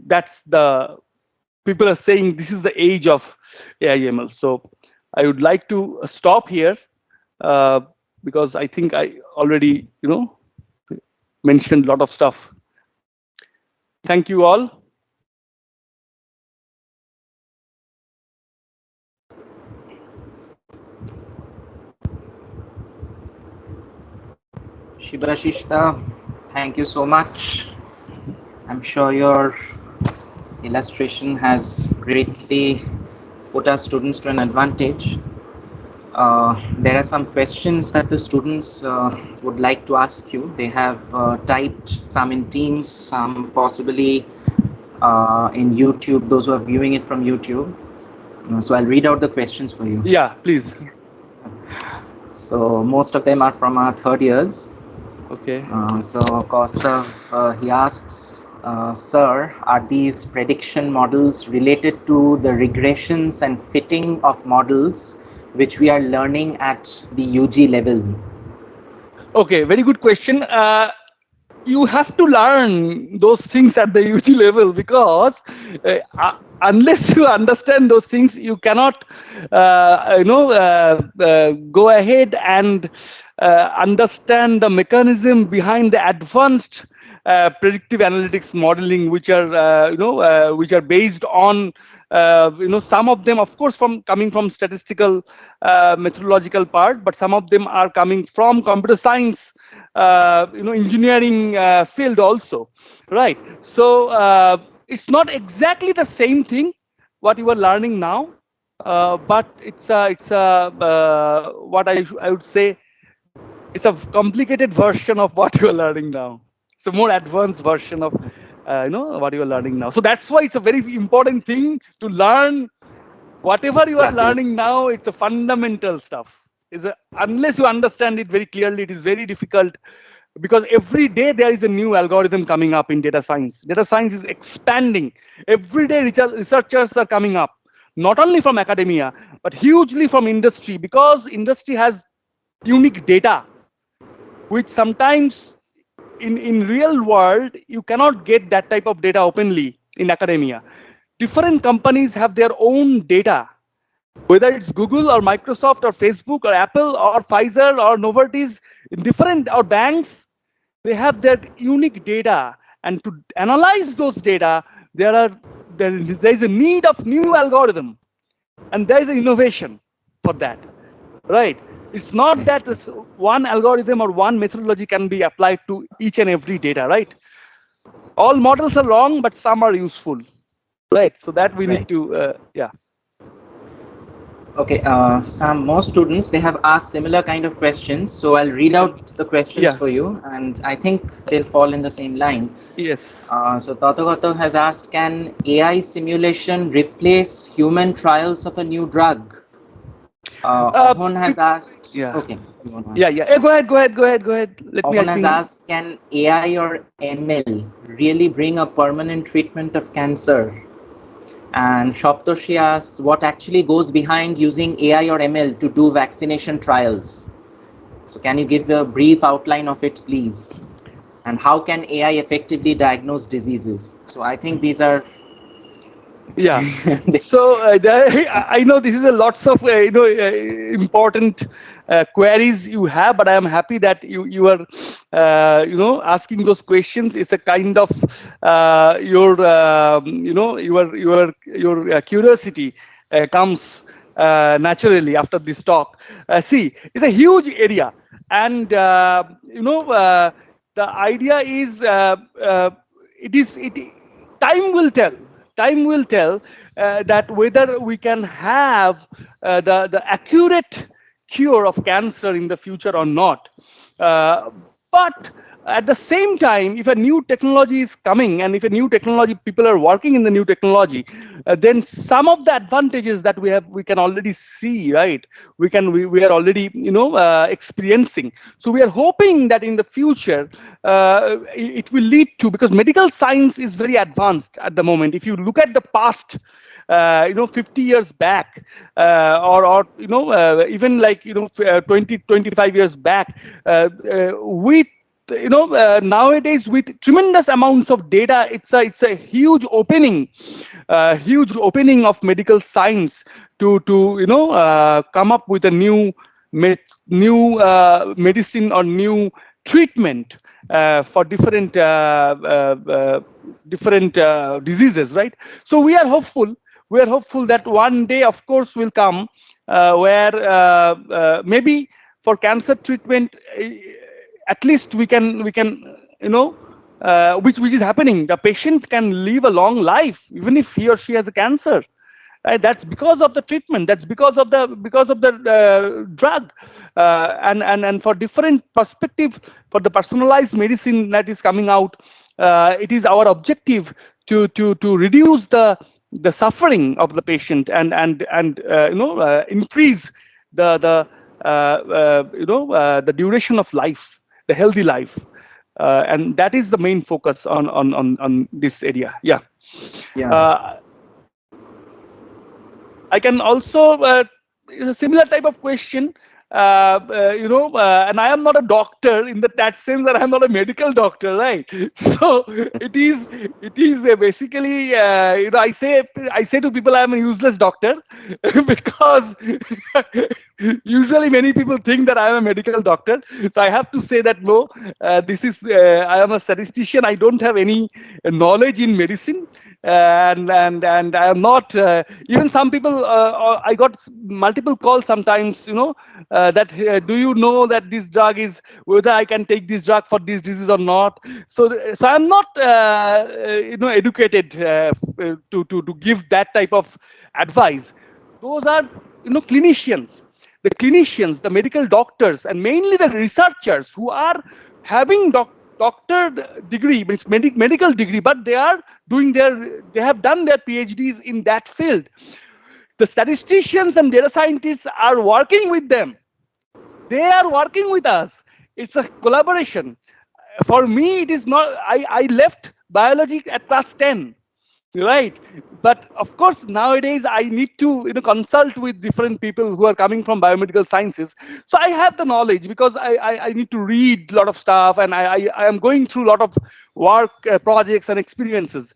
that's the people are saying this is the age of AI/ML. So I would like to stop here, because I think I already mentioned a lot of stuff. Thank you all. Shibashishta, thank you so much. I'm sure your illustration has greatly put our students to an advantage. There are some questions that the students would like to ask you. They have typed some in Teams, some possibly in YouTube, those who are viewing it from YouTube. So I'll read out the questions for you. Yeah, please. So most of them are from our third years. Okay. So Kaustav, he asks, sir, are these prediction models related to the regressions and fitting of models which we are learning at the UG level? Okay, very good question. You have to learn those things at the UG level, because unless you understand those things, you cannot, go ahead and understand the mechanism behind the advanced predictive analytics modeling, which are, which are based on, some of them, of course, from coming from statistical methodological part, but some of them are coming from computer science, engineering field also, right? So it's not exactly the same thing what you are learning now, but it's what I would say, it's a complicated version of what you are learning now. It's a more advanced version of what you are learning now. So that's why it's a very important thing to learn. Whatever you are learning now, it's a fundamental stuff. Unless you understand it very clearly, it is very difficult, because every day there is a new algorithm coming up in data science. Data science is expanding. Every day researchers are coming up, not only from academia, but hugely from industry, because industry has unique data, which sometimes in real world, you cannot get that type of data openly in academia. Different companies have their own data, whether it's Google or Microsoft or Facebook or Apple or Pfizer or Novartis, different or banks, they have their unique data. And to analyze those data, there is a need of new algorithm, and there is an innovation for that, right? It's not that one algorithm or one methodology can be applied to each and every data, right? All models are wrong, but some are useful, right? So that we need Right. to, yeah. Okay, some more students, they have asked similar kind of questions. So I'll read out the questions Yeah. for you, and I think they'll fall in the same line. Yes. So Tatagato has asked, can AI simulation replace human trials of a new drug? Ahon has asked, Yeah. okay, you want to Yeah. answer Yeah. this one? Go ahead. Go ahead. Go ahead. Go ahead. Let me, I Ahon has think. asked, can AI or ML really bring a permanent treatment of cancer? And Shoptoshi asks, what actually goes behind using AI or ML to do vaccination trials? So can you give a brief outline of it, please? And how can AI effectively diagnose diseases? So I think these are Yeah. So I know this is a lots of important queries you have, but I am happy that you are asking those questions. It's a kind of your curiosity comes naturally after this talk. See, it's a huge area, and the idea is it time will tell. Time will tell that whether we can have the accurate cure of cancer in the future or not. But at the same time, if a new technology is coming, and if a new technology, people are working in the new technology, then some of the advantages that we can already see, right? We are already experiencing. So we are hoping that in the future it will lead to, because medical science is very advanced at the moment. If you look at the past 50 years back, or even like 25 years back, with nowadays, with tremendous amounts of data, it's a huge opening of medical science to come up with a new medicine or new treatment for different diseases, right? So we are hopeful that one day, of course, will come where maybe for cancer treatment, at least we can which is happening. The patient can live a long life even if he or she has a cancer, right? That's because of the treatment, that's because of the drug, and for different perspective, for the personalized medicine that is coming out, it is our objective to reduce the suffering of the patient, and increase the duration of life, the healthy life, and that is the main focus on this area. Yeah. yeah. uh, I can also it's a similar type of question, and I am not a doctor in that sense, that I am not a medical doctor, right? So it is basically I say to people I am a useless doctor because usually many people think that I am a medical doctor. So I have to say that no, this is I am a statistician. I don't have any knowledge in medicine, and I am not. Even some people, I got multiple calls sometimes. That do you know that this drug is, whether I can take this drug for this disease or not. So I'm not educated to give that type of advice. Those are clinicians, the medical doctors, and mainly the researchers who are having doctor degree, means medical degree, but they have done their PhDs in that field. The statisticians and data scientists are working with them. They are working with us. It's a collaboration. For me, it is not. I left biology at class 10, right? But of course, nowadays I need to consult with different people who are coming from biomedical sciences. So I have the knowledge because I need to read a lot of stuff, and I am going through a lot of work projects and experiences.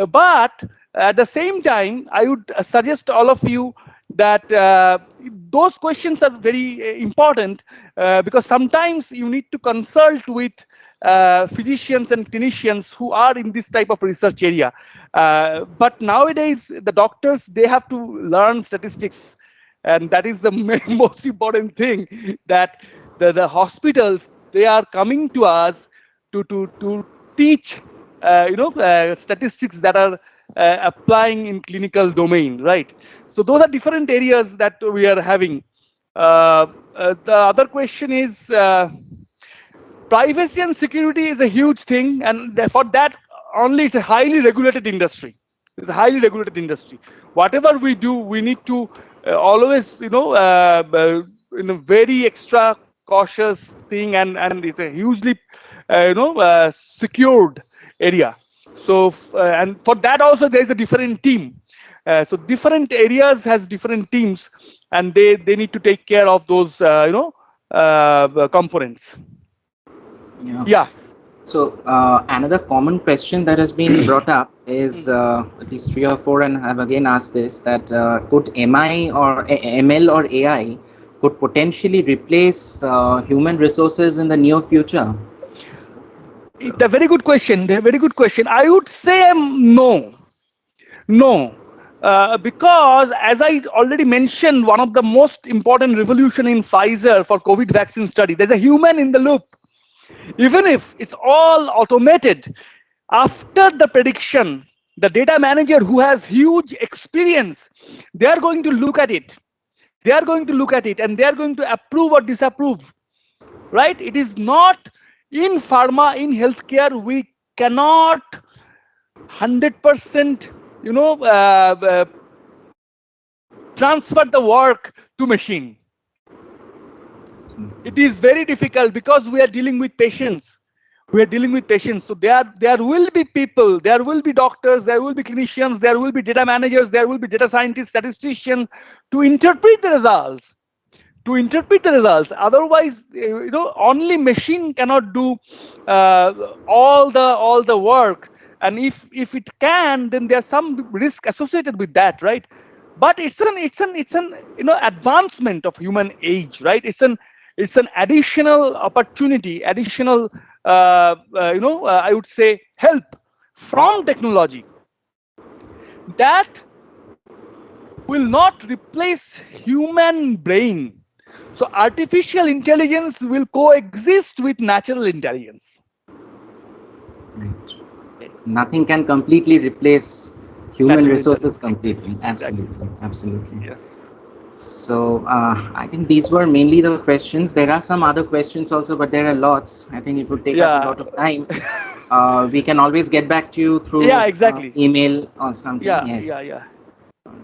But at the same time, I would suggest all of you that those questions are very important, because sometimes you need to consult with physicians and clinicians who are in this type of research area. But nowadays, the doctors, they have to learn statistics. and that is the most important thing, that the hospitals, they are coming to us to teach statistics that are applying in clinical domain, right? So those are different areas that we are having. The other question is, privacy and security is a huge thing, and for that only it's a highly regulated industry. It's a highly regulated industry. Whatever we do, we need to always, in a very extra cautious thing, and it's a hugely, secured area. So, and for that also there is a different team. So different areas has different teams, and they need to take care of those, components. Yeah. Yeah. So another common question that has been brought up is at least 3 or 4, and I've again asked this, that could MI or ML or AI could potentially replace human resources in the near future? It's a very good question. A very good question. I would say no. No. Because as I already mentioned, one of the most important revolution in Pfizer for COVID vaccine study, there's a human in the loop. Even if it's all automated, after the prediction, the data manager who has huge experience, they are going to look at it. They are going to look at it and they are going to approve or disapprove, right? It is not in pharma, in healthcare, we cannot 100%, transfer the work to machine. It is very difficult because we are dealing with patients. We are dealing with patients. So there will be people, there will be doctors, there will be clinicians, there will be data managers, there will be data scientists, statisticians to interpret the results. Otherwise, only machine cannot do all the work. And if it can, then there's some risk associated with that, right? But it's an advancement of human age, right? It's an additional opportunity, additional I would say help from technology that will not replace human brain. So artificial intelligence will coexist with natural intelligence. Right. Nothing can completely replace human Natural resources intelligence. completely. Absolutely, absolutely. Yeah. So I think these were mainly the questions. There are some other questions also, but there are lots. I think it would take up a lot of time. We can always get back to you through exactly. email or something. Yeah, Yes. yeah.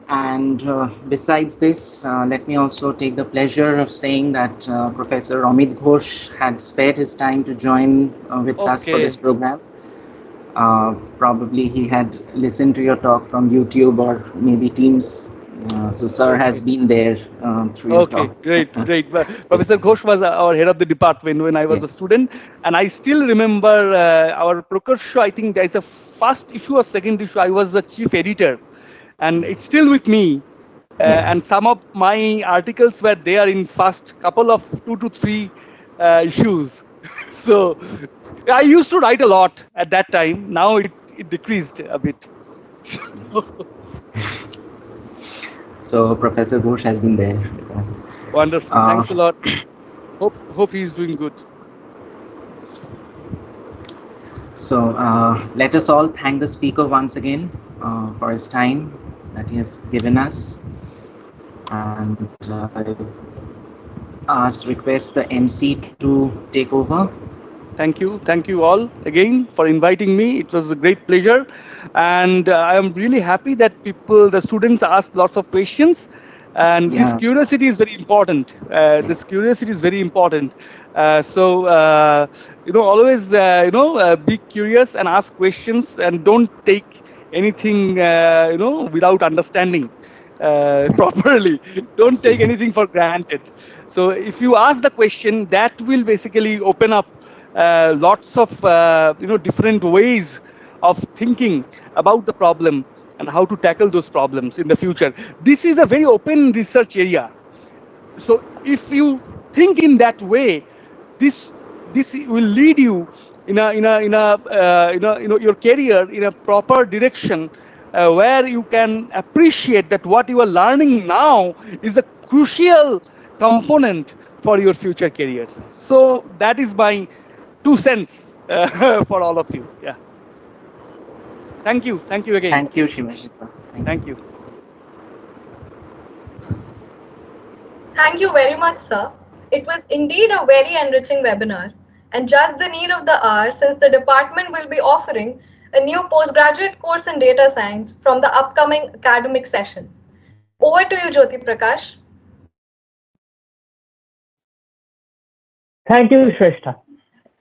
And besides this, let me also take the pleasure of saying that Professor Amit Ghosh had spared his time to join with us for this program. Probably he had listened to your talk from YouTube or maybe Teams. So sir has been there through your talk. Great. Professor Ghosh was our head of the department when I was a student, and I still remember our Proectura. I think there is a first issue or second issue. I was the chief editor, and it's still with me. And some of my articles were there in first couple of 2 to 3 issues. So I used to write a lot at that time. Now it decreased a bit. So Professor Ghosh has been there with us. Wonderful. Thanks a lot. Hope he's doing good. So let us all thank the speaker once again for his time that he has given us, and request the MC to take over. Thank you all again for inviting me. It was a great pleasure, and I am really happy that the students asked lots of questions, and this curiosity is very important. So always be curious and ask questions, and don't take anything without understanding properly. Don't take anything for granted. So if you ask the question, that will basically open up lots of different ways of thinking about the problem and how to tackle those problems in the future. This is a very open research area. So if you think in that way, this will lead you in your career in a proper direction, where you can appreciate that what you are learning now is a crucial component for your future careers. So that is my 2 cents for all of you. Yeah. Thank you. Thank you again. Thank you, Shivaji sir. Thank you. Thank you very much, sir. It was indeed a very enriching webinar and just the need of the hour since the department will be offering a new postgraduate course in data science from the upcoming academic session. Over to you, Jyoti Prakash. Thank you, Shrestha.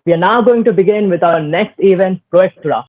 We are now going to begin with our next event, Proectura.